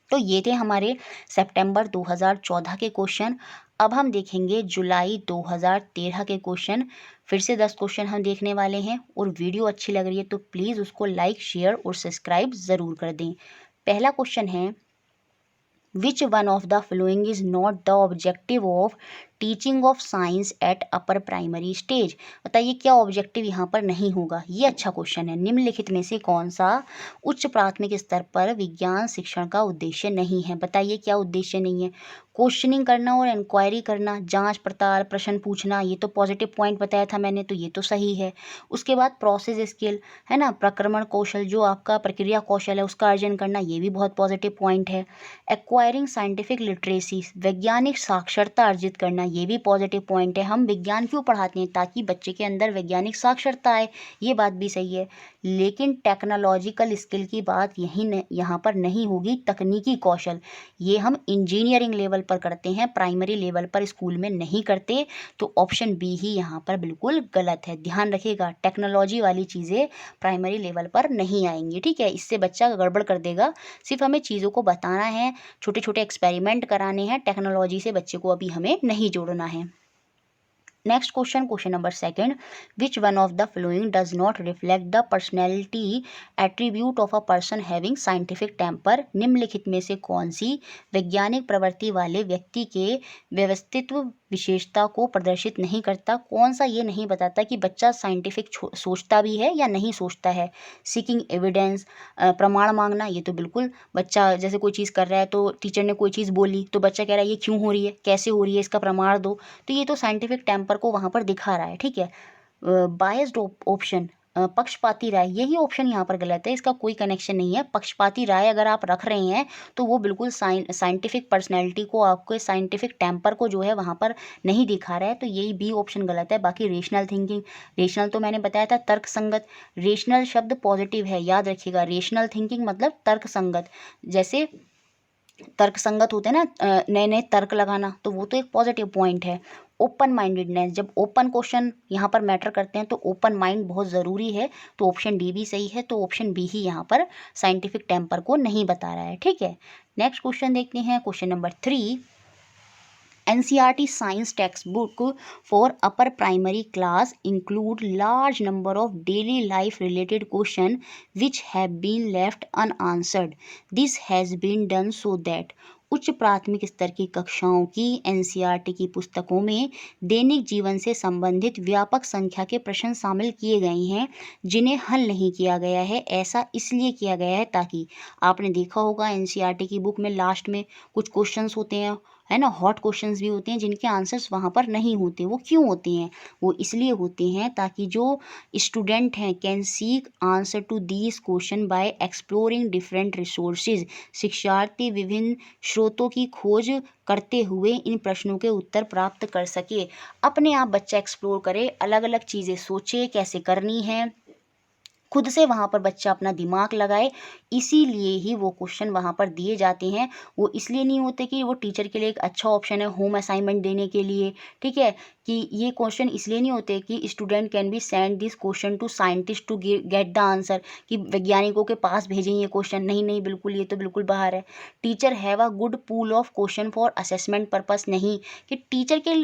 तो ये थे हमारे सितंबर 2014 के क्वेश्चन। अब हम देखेंगे जुलाई 2013 के क्वेश्चन। फिर से 10 क्वेश्चन हम देखने वाले हैं, और वीडियो अच्छी लग रही है तो प्लीज़ उसको लाइक, शेयर और सब्सक्राइब ज़रूर कर दें। पहला क्वेश्चन है, which one of the following is not the objective of teaching of science at upper primary stage. बताइए क्या ऑब्जेक्टिव यहाँ पर नहीं होगा। ये अच्छा क्वेश्चन है। निम्नलिखित में से कौन सा उच्च प्राथमिक स्तर पर विज्ञान शिक्षण का उद्देश्य नहीं है। बताइए क्या उद्देश्य नहीं है। क्वेश्चनिंग करना और इंक्वायरी करना, जांच पड़ताल, प्रश्न पूछना, ये तो पॉजिटिव पॉइंट बताया था मैंने, तो ये तो सही है। उसके बाद प्रोसेस स्किल है ना, प्रक्रमण कौशल, जो आपका प्रक्रिया कौशल है उसका अर्जन करना, ये भी बहुत पॉजिटिव पॉइंट है। एक्वायरिंग साइंटिफिक लिटरेसी, वैज्ञानिक साक्षरता अर्जित करना, ये भी पॉजिटिव पॉइंट है। हम विज्ञान क्यों पढ़ाते हैं, ताकि बच्चे के अंदर वैज्ञानिक साक्षरता आए, ये बात भी सही है। लेकिन टेक्नोलॉजिकल स्किल की बात यहाँ पर नहीं होगी। तकनीकी कौशल ये हम इंजीनियरिंग लेवल पर करते हैं, प्राइमरी लेवल पर स्कूल में नहीं करते। तो ऑप्शन बी ही यहाँ पर बिल्कुल गलत है। ध्यान रखिएगा, टेक्नोलॉजी वाली चीज़ें प्राइमरी लेवल पर नहीं आएंगी। ठीक है। इससे बच्चा गड़बड़ कर देगा। सिर्फ हमें चीज़ों को बताना है, छोटे छोटे एक्सपेरिमेंट कराने हैं, टेक्नोलॉजी से बच्चे को अभी हमें नहीं जोड़ना है। Next question, question number 2, which one of the following does not reflect the personality attribute of a person having scientific temper. निम्नलिखित में से कौन सी वैज्ञानिक प्रवृत्ति वाले व्यक्ति के व्यवस्थित्व विशेषता को प्रदर्शित नहीं करता। कौन सा ये नहीं बताता कि बच्चा साइंटिफिक सोचता भी है या नहीं सोचता है। सीकिंग एविडेंस, प्रमाण मांगना, ये तो बिल्कुल बच्चा जैसे कोई चीज़ कर रहा है तो टीचर ने कोई चीज़ बोली तो बच्चा कह रहा है ये क्यों हो रही है, कैसे हो रही है, इसका प्रमाण दो। तो ये तो साइंटिफिक टेम्पर को वहाँ पर दिखा रहा है। ठीक है। बायस्ड ऑप्शन, पक्षपाती राय, यही ऑप्शन यहाँ पर गलत है। इसका कोई कनेक्शन नहीं है। पक्षपाती राय अगर आप रख रहे हैं तो वो बिल्कुल साइंटिफिक पर्सनैलिटी को, आपके साइंटिफिक टेम्पर को जो है वहाँ पर नहीं दिखा रहा है। तो यही बी ऑप्शन गलत है। बाकी रेशनल थिंकिंग, रेशनल तो मैंने बताया था तर्क संगत। रेशनल शब्द पॉजिटिव है, याद रखिएगा। रेशनल थिंकिंग मतलब तर्क संगत। जैसे तर्क संगत होते हैं ना, नए नए तर्क लगाना, तो वो तो एक पॉजिटिव पॉइंट है। ओपन माइंडेडनेस, जब ओपन क्वेश्चन यहाँ पर मैटर करते हैं तो ओपन माइंड बहुत ज़रूरी है, तो ऑप्शन डी भी सही है। तो ऑप्शन बी ही यहाँ पर साइंटिफिक टेम्पर को नहीं बता रहा है, ठीक है। नेक्स्ट क्वेश्चन देखते हैं, question number 3। NCERT science textbook for upper primary class include large number of daily life related questions which have been left unanswered. This has been done so that उच्च प्राथमिक स्तर की कक्षाओं की NCERT की पुस्तकों में दैनिक जीवन से संबंधित व्यापक संख्या के प्रश्न शामिल किए गए हैं जिन्हें हल नहीं किया गया है। ऐसा इसलिए किया गया है ताकि, आपने देखा होगा NCERT की बुक में लास्ट में कुछ क्वेश्चंस होते हैं, है ना, हॉट क्वेश्चंस भी होते हैं जिनके आंसर्स वहाँ पर नहीं होते। वो क्यों होते हैं? वो इसलिए होते हैं ताकि जो स्टूडेंट हैं can seek answer to these question by exploring different resources. शिक्षार्थी विभिन्न स्रोतों की खोज करते हुए इन प्रश्नों के उत्तर प्राप्त कर सके। अपने आप बच्चा एक्सप्लोर करे, अलग अलग चीज़ें सोचे कैसे करनी है, खुद से वहाँ पर बच्चा अपना दिमाग लगाए, इसीलिए ही वो क्वेश्चन वहाँ पर दिए जाते हैं। वो इसलिए नहीं होते कि वो टीचर के लिए एक अच्छा ऑप्शन है होम असाइनमेंट देने के लिए, ठीक है, कि ये क्वेश्चन इसलिए नहीं होते कि student can be send this question to scientist to get the answer, कि वैज्ञानिकों के पास भेजें ये क्वेश्चन। नहीं नहीं, बिल्कुल, ये तो बिल्कुल बाहर है। Teacher have a good pool of question for assessment purpose, नहीं कि टीचर के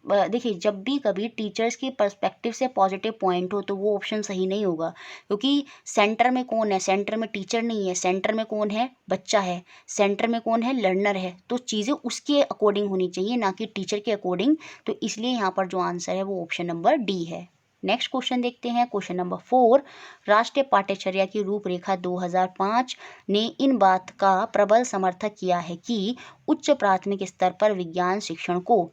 देखिए, जब भी कभी टीचर्स की पर्सपेक्टिव से पॉजिटिव पॉइंट हो तो वो ऑप्शन सही नहीं होगा, क्योंकि सेंटर में कौन है? सेंटर में टीचर नहीं है, सेंटर में कौन है? बच्चा है। सेंटर में कौन है? लर्नर है। तो चीज़ें उसके अकॉर्डिंग होनी चाहिए, ना कि टीचर के अकॉर्डिंग। तो इसलिए यहाँ पर जो आंसर है वो ऑप्शन नंबर डी है। नेक्स्ट क्वेश्चन देखते हैं, क्वेश्चन नंबर 4। राष्ट्रीय पाठ्यचर्या की रूपरेखा 2005 ने इन बात का प्रबल समर्थन किया है कि उच्च प्राथमिक स्तर पर विज्ञान शिक्षण को,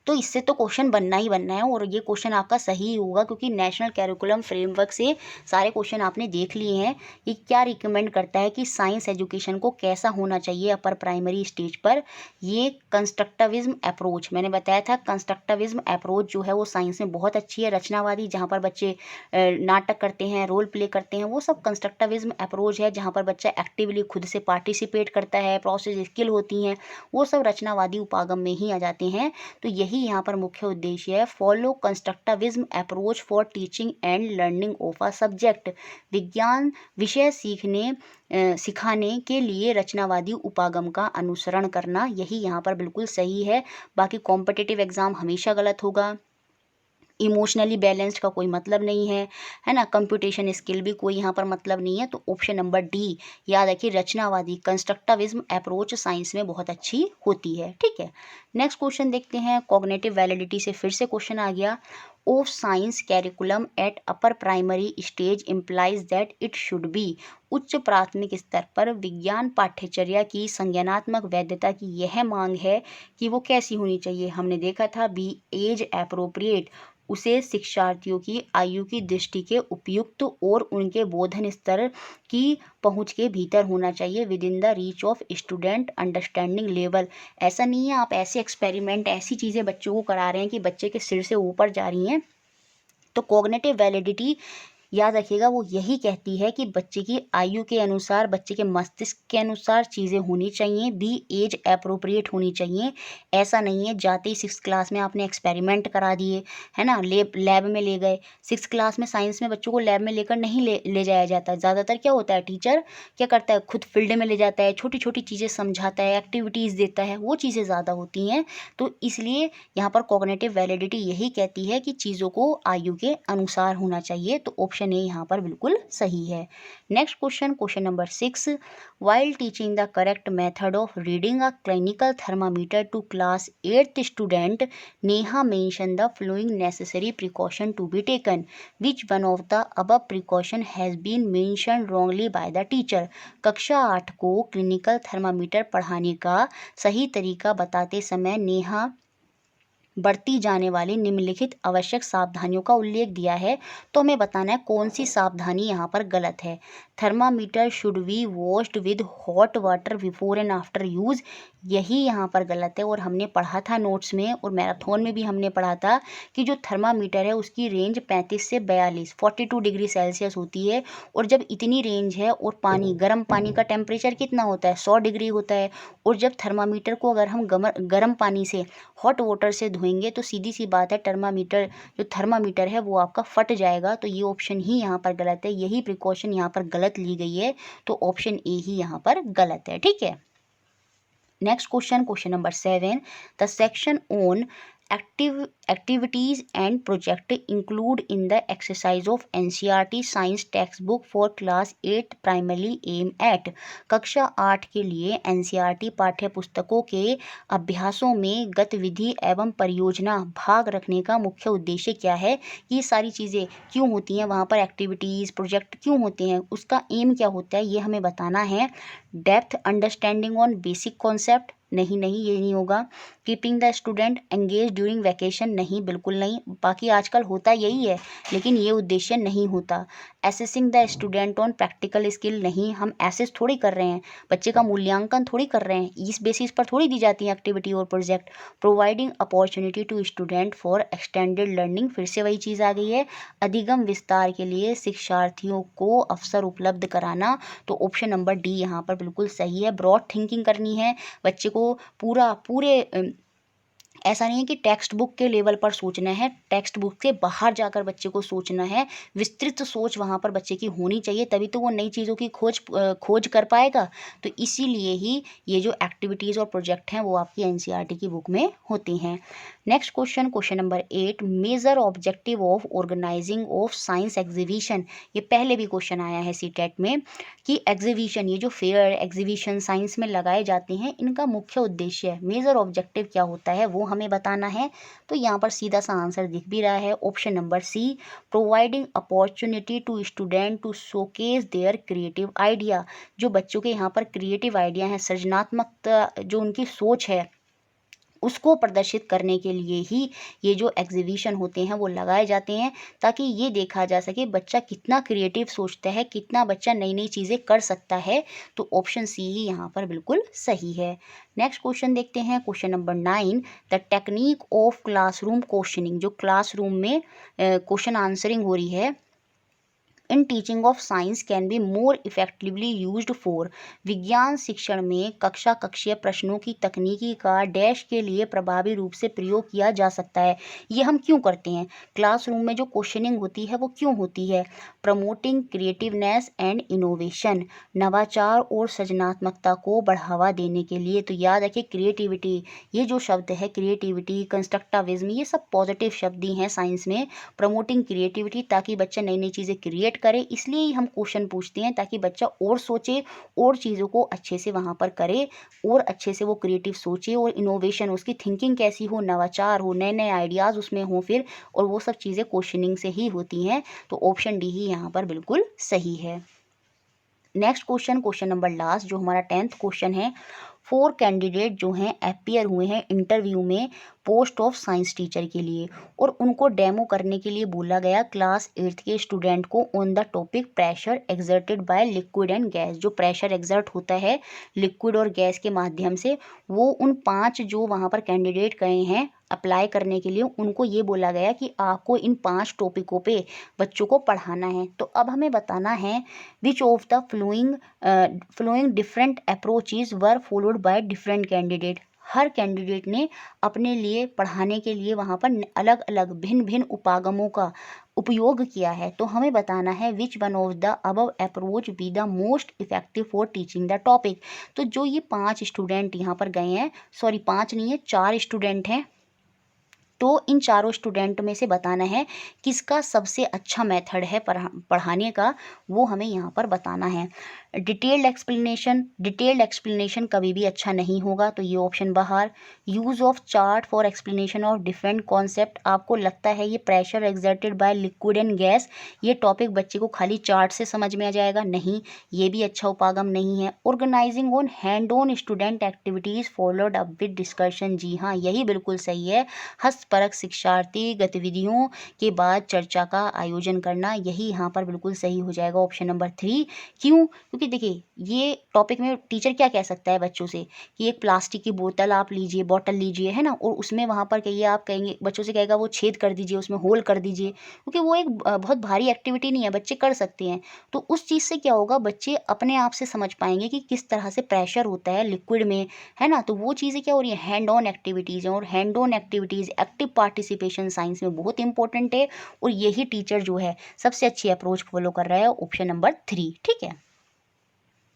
तो इससे तो क्वेश्चन बनना ही बनना है, और ये क्वेश्चन आपका सही होगा क्योंकि नेशनल कैरिकुलम फ्रेमवर्क से सारे क्वेश्चन आपने देख लिए हैं। ये क्या रिकमेंड करता है कि साइंस एजुकेशन को कैसा होना चाहिए अपर प्राइमरी स्टेज पर। ये कंस्ट्रक्टिविज्म अप्रोच, मैंने बताया था कंस्ट्रक्टिविज्म अप्रोच जो है वो साइंस में बहुत अच्छी है। रचनावादी, जहाँ पर बच्चे नाटक करते हैं, रोल प्ले करते हैं, वो सब कंस्ट्रक्टिविज्म अप्रोच है। जहाँ पर बच्चा एक्टिवली खुद से पार्टिसिपेट करता है, प्रोसेस स्किल होती हैं, वो सब रचनावादी उपागम में ही आ जाते हैं। तो यही यहाँ पर मुख्य उद्देश्य है, follow constructivism approach for teaching and learning of a subject. विज्ञान विषय सिखाने के लिए रचनावादी उपागम का अनुसरण करना, यही यहाँ पर बिल्कुल सही है। बाकी कॉम्पिटिटिव एग्जाम हमेशा गलत होगा। इमोशनली बैलेंस्ड का कोई मतलब नहीं है ना। कंप्यूटेशन स्किल भी कोई यहाँ पर मतलब नहीं है। तो ऑप्शन नंबर डी याद रखिए, रचनावादी कंस्ट्रक्टिविज्म अप्रोच साइंस में बहुत अच्छी होती है, ठीक है। नेक्स्ट क्वेश्चन देखते हैं, कॉग्निटिव वैलिडिटी से फिर से क्वेश्चन आ गया। Of science curriculum eight upper primary stage implies that it should be. उच्च प्राथमिक स्तर पर विज्ञान पाठ्यचर्या की संज्ञानात्मक वैधता की यह मांग है कि वो कैसी होनी चाहिए। हमने देखा था बी एज एप्रोप्रिएट, उसे शिक्षार्थियों की आयु की दृष्टि के उपयुक्त और उनके बोधन स्तर की पहुंच के भीतर होना चाहिए, with in the reach of student understanding level. ऐसा नहीं है आप ऐसे एक्सपेरिमेंट, ऐसी चीज़ें बच्चों को करा रहे हैं कि बच्चे के सिर से ऊपर जा रही हैं। तो कॉग्निटिव वैलिडिटी याद रखिएगा, वो यही कहती है कि बच्चे की आयु के अनुसार, बच्चे के मस्तिष्क के अनुसार चीज़ें होनी चाहिए, बी एज एप्रोप्रिएट होनी चाहिए। ऐसा नहीं है जाते ही 6th क्लास में आपने एक्सपेरिमेंट करा दिए, है ना, लैब में ले गए। 6th क्लास में साइंस में बच्चों को लैब में लेकर नहीं ले जाया जाता। ज़्यादातर क्या होता है, टीचर क्या करता है, खुद फील्ड में ले जाता है, छोटी छोटी चीज़ें समझाता है, एक्टिविटीज़ देता है, वो चीज़ें ज़्यादा होती हैं। तो इसलिए यहाँ पर कॉग्निटिव वैलिडिटी यही कहती है कि चीज़ों को आयु के अनुसार होना चाहिए। तो ऑप्शन ए यहाँ पर बिल्कुल सही है। Next question, question number 6। While teaching the correct method of reading a clinical thermometer to class 8th student, Neha mention the following necessary precaution to be taken, which one of the above precaution has been mention wrongly by the teacher. कक्षा 8 को क्लिनिकल थर्मामीटर पढ़ाने का सही तरीका बताते समय नेहा बरती जाने वाली निम्नलिखित आवश्यक सावधानियों का उल्लेख दिया है। तो हमें बताना है कौन सी सावधानी यहाँ पर गलत है। Thermometer should be washed with hot water before and after use, यही यहाँ पर गलत है। और हमने पढ़ा था नोट्स में और मैराथन में भी हमने पढ़ा था कि जो थर्मामीटर है उसकी रेंज 35 से 42 डिग्री सेल्सियस होती है। और जब इतनी रेंज है और पानी, गर्म पानी का टेम्परेचर कितना होता है, 100 डिग्री होता है। और जब थर्मामीटर को अगर हम गर्म पानी से, हॉट वाटर से धोएंगे तो सीधी सी बात है जो थर्मामीटर है वो आपका फट जाएगा। तो ये ऑप्शन ही यहाँ पर गलत है, यही प्रिकॉशन यहाँ पर गलत ली गई है, तो ऑप्शन ए ही यहाँ पर गलत है। ठीक है, next question number 7, the section on activities and project include in the exercise of NCERT science textbook for class 8 primarily aim at। कक्षा 8 के लिए NCERT पाठ्य पुस्तकों के अभ्यासों में गतिविधि एवं परियोजना भाग रखने का मुख्य उद्देश्य क्या है। ये सारी चीज़ें क्यों होती हैं, वहाँ पर एक्टिविटीज़ प्रोजेक्ट क्यों होते हैं, उसका एम क्या होता है, ये हमें बताना है। Depth understanding on basic concept, नहीं ये नहीं होगा। Keeping the student engage during vacation, नहीं बिल्कुल नहीं, बाकी आजकल होता यही है लेकिन ये उद्देश्य नहीं होता। Assessing the student on practical skill, नहीं, हम एसेस थोड़ी कर रहे हैं, बच्चे का मूल्यांकन थोड़ी कर रहे हैं, इस बेसिस पर थोड़ी दी जाती है एक्टिविटी और project. Providing opportunity to student for extended learning, फिर से वही चीज़ आ गई है, अधिगम विस्तार के लिए शिक्षार्थियों को अवसर उपलब्ध कराना। तो ऑप्शन नंबर डी यहाँ पर बिल्कुल सही है। ब्रॉड थिंकिंग करनी है बच्चे को, पूरे ऐसा नहीं है कि टेक्स्ट बुक के लेवल पर सोचना है, टेक्स्ट बुक से बाहर जाकर बच्चे को सोचना है, विस्तृत सोच वहाँ पर बच्चे की होनी चाहिए, तभी तो वो नई चीज़ों की खोज कर पाएगा। तो इसीलिए ही ये जो एक्टिविटीज़ और प्रोजेक्ट हैं वो आपकी NCERT की बुक में होती हैं। Next question number 8, major objective of organising of science exhibition. ये पहले भी क्वेश्चन आया है सीटेट में कि एग्जीबिशन, ये जो फेयर एग्जीबिशन साइंस में लगाए जाते हैं, इनका मुख्य उद्देश्य, मेजर ऑब्जेक्टिव क्या होता है वो हमें बताना है। तो यहाँ पर सीधा सा आंसर दिख भी रहा है, option number C, providing opportunity to student to showcase their creative idea. जो बच्चों के यहाँ पर क्रिएटिव आइडिया हैं, सृजनात्मकता जो उनकी सोच है, उसको प्रदर्शित करने के लिए ही ये जो एग्जीबिशन होते हैं वो लगाए जाते हैं, ताकि ये देखा जा सके बच्चा कितना क्रिएटिव सोचता है, कितना बच्चा नई नई चीज़ें कर सकता है। तो ऑप्शन सी ही यहाँ पर बिल्कुल सही है। नेक्स्ट क्वेश्चन देखते हैं, question number 9, the technique of classroom questioning. जो क्लासरूम में क्वेश्चन आंसरिंग हो रही है इन teaching of science can be more effectively used for. विज्ञान शिक्षण में कक्षीय प्रश्नों की तकनीकी का डैश के लिए प्रभावी रूप से प्रयोग किया जा सकता है। ये हम क्यों करते हैं, क्लासरूम में जो क्वेश्चनिंग होती है वो क्यों होती है। प्रमोटिंग क्रिएटिवनेस एंड इनोवेशन, नवाचार और सृजनात्मकता को बढ़ावा देने के लिए। तो याद रखिए क्रिएटिविटी, ये जो शब्द है क्रिएटिविटी, कंस्ट्रक्टिविज्म, ये सब पॉजिटिव शब्द ही हैं साइंस में। प्रमोटिंग क्रिएटिविटी, ताकि बच्चा नई नई चीज़ें क्रिएट करे, इसलिए ही हम क्वेश्चन पूछते हैं, ताकि बच्चा और सोचे और चीज़ों को अच्छे से वहाँ पर करे और अच्छे से वो क्रिएटिव सोचे, और इनोवेशन, उसकी थिंकिंग कैसी हो, नवाचार हो, नए नए आइडियाज़ उसमें हो फिर, और वो सब चीज़ें क्वेश्चनिंग से ही होती हैं। तो ऑप्शन डी ही यहाँ पर बिल्कुल सही है। नेक्स्ट क्वेश्चन नंबर लास्ट, जो हमारा 10th क्वेश्चन है, 4 कैंडिडेट जो हैं अपीयर हुए हैं इंटरव्यू में पोस्ट ऑफ साइंस टीचर के लिए, और उनको डेमो करने के लिए बोला गया क्लास 8th के स्टूडेंट को on the topic pressure exerted by liquid and gas. जो प्रेशर एक्सर्ट होता है लिक्विड और गैस के माध्यम से, वो उन 5 जो वहाँ पर कैंडिडेट गए हैं अप्लाई करने के लिए, उनको ये बोला गया कि आपको इन 5 टॉपिकों पे बच्चों को पढ़ाना है। तो अब हमें बताना है which of the flowing different approaches were followed by different candidate. Her candidate ने अपने लिए पढ़ाने के लिए वहाँ पर अलग अलग भिन्न भिन्न उपागमों का उपयोग किया है। तो हमें बताना है which one of the above approach B the most effective for teaching the topic. तो जो ये 5 स्टूडेंट यहाँ पर गए हैं, सॉरी 5 नहीं है 4 स्टूडेंट हैं, तो इन चारों स्टूडेंट में से बताना है किसका सबसे अच्छा मेथड है पढ़ाने का, वो हमें यहाँ पर बताना है। डिटेल्ड एक्सप्लेनेशन कभी भी अच्छा नहीं होगा, तो ये ऑप्शन बाहर। Use of chart for explanation of different concept, आपको लगता है ये pressure exerted by liquid and gas, ये टॉपिक बच्चे को खाली चार्ट से समझ में आ जाएगा, नहीं, ये भी अच्छा उपागम नहीं है। Organising on hand on student activities followed up with discussion, जी हाँ यही बिल्कुल सही है। परक शिक्षार्थी गतिविधियों के बाद चर्चा का आयोजन करना, यही यहाँ पर बिल्कुल सही हो जाएगा ऑप्शन नंबर 3। क्यों? क्योंकि देखिए ये टॉपिक में टीचर क्या कह सकता है बच्चों से कि एक प्लास्टिक की बोतल आप लीजिए, बॉटल लीजिए, है ना, और उसमें वहाँ पर कहिए, आप कहेंगे बच्चों से, कहेगा वो छेद कर दीजिए, उसमें होल कर दीजिए, क्योंकि वो एक बहुत भारी एक्टिविटी नहीं है, बच्चे कर सकते हैं। तो उस चीज़ से क्या होगा, बच्चे अपने आप से समझ पाएंगे कि किस तरह से प्रेशर होता है लिक्विड में, है ना। तो वो चीज़ें क्या हो रही है, हैंड ऑन एक्टिविटीज़ हैं, और hand on activities, active participation science में बहुत इंपॉर्टेंट है, और यही टीचर जो है सबसे अच्छी अप्रोच फॉलो कर रहा है, ऑप्शन नंबर 3। ठीक है,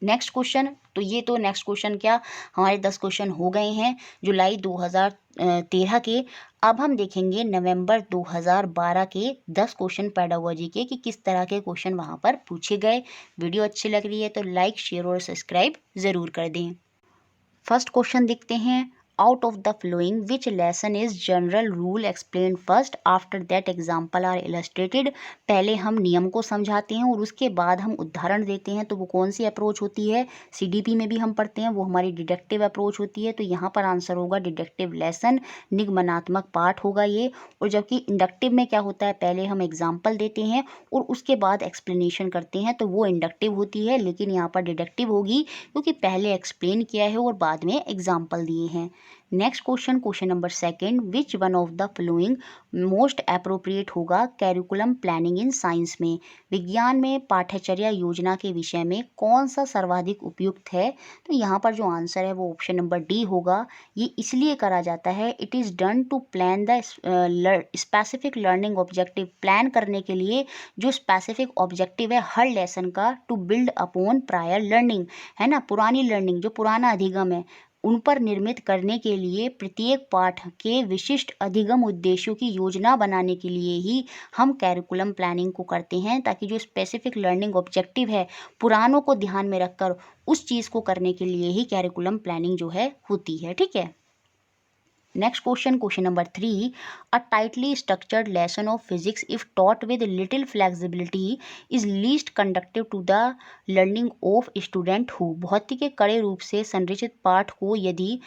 नेक्स्ट क्वेश्चन। तो ये तो नेक्स्ट क्वेश्चन क्या, हमारे 10 क्वेश्चन हो गए हैं जुलाई 2013 के। अब हम देखेंगे नवंबर 2012 के 10 क्वेश्चन पेडागोजी के कि किस तरह के क्वेश्चन वहाँ पर पूछे गए। वीडियो अच्छी लग रही है तो लाइक, शेयर और सब्सक्राइब ज़रूर कर दें। फर्स्ट क्वेश्चन देखते हैं, out of the following which lesson is general rule explain first after that example are illustrated. पहले हम नियम को समझाते हैं और उसके बाद हम उदाहरण देते हैं। तो वो कौन सी अप्रोच होती है, सीडीपी में भी हम पढ़ते हैं, वो हमारी डिडक्टिव अप्रोच होती है। तो यहाँ पर आंसर होगा डिडक्टिव लेसन, निगमनात्मक पाठ होगा ये। और जबकि इंडक्टिव में क्या होता है, पहले हम एग्जाम्पल देते हैं और उसके बाद एक्सप्लेनेशन करते हैं, तो वो इंडक्टिव होती है। लेकिन यहाँ पर डिडक्टिव होगी क्योंकि पहले एक्सप्लेन किया है और बाद में एग्जाम्पल दिए हैं। Next question, question number second, which one of the flowing most appropriate होगा कैरिकुलम प्लानिंग इन साइंस में। विज्ञान में पाठ्यचर्या योजना के विषय में कौन सा सर्वाधिक उपयुक्त है। तो यहाँ पर जो आंसर है वो ऑप्शन नंबर डी होगा। ये इसलिए करा जाता है, it is done to plan the specific learning objective. Plan करने के लिए जो स्पेसिफिक ऑब्जेक्टिव है हर लेसन का, to build upon prior learning, है ना, पुरानी लर्निंग, जो पुराना अधिगम है उन पर निर्मित करने के लिए प्रत्येक पाठ के विशिष्ट अधिगम उद्देश्यों की योजना बनाने के लिए ही हम कैरिकुलम प्लानिंग को करते हैं, ताकि जो स्पेसिफिक लर्निंग ऑब्जेक्टिव है पुरानों को ध्यान में रखकर उस चीज़ को करने के लिए ही कैरिकुलम प्लानिंग जो है होती है। ठीक है, next question, question number 3, a tightly structured lesson of physics if taught with little flexibility is least conducive to the learning of student who. भौतिक के कड़े रूप से संरचित पाठ को यदि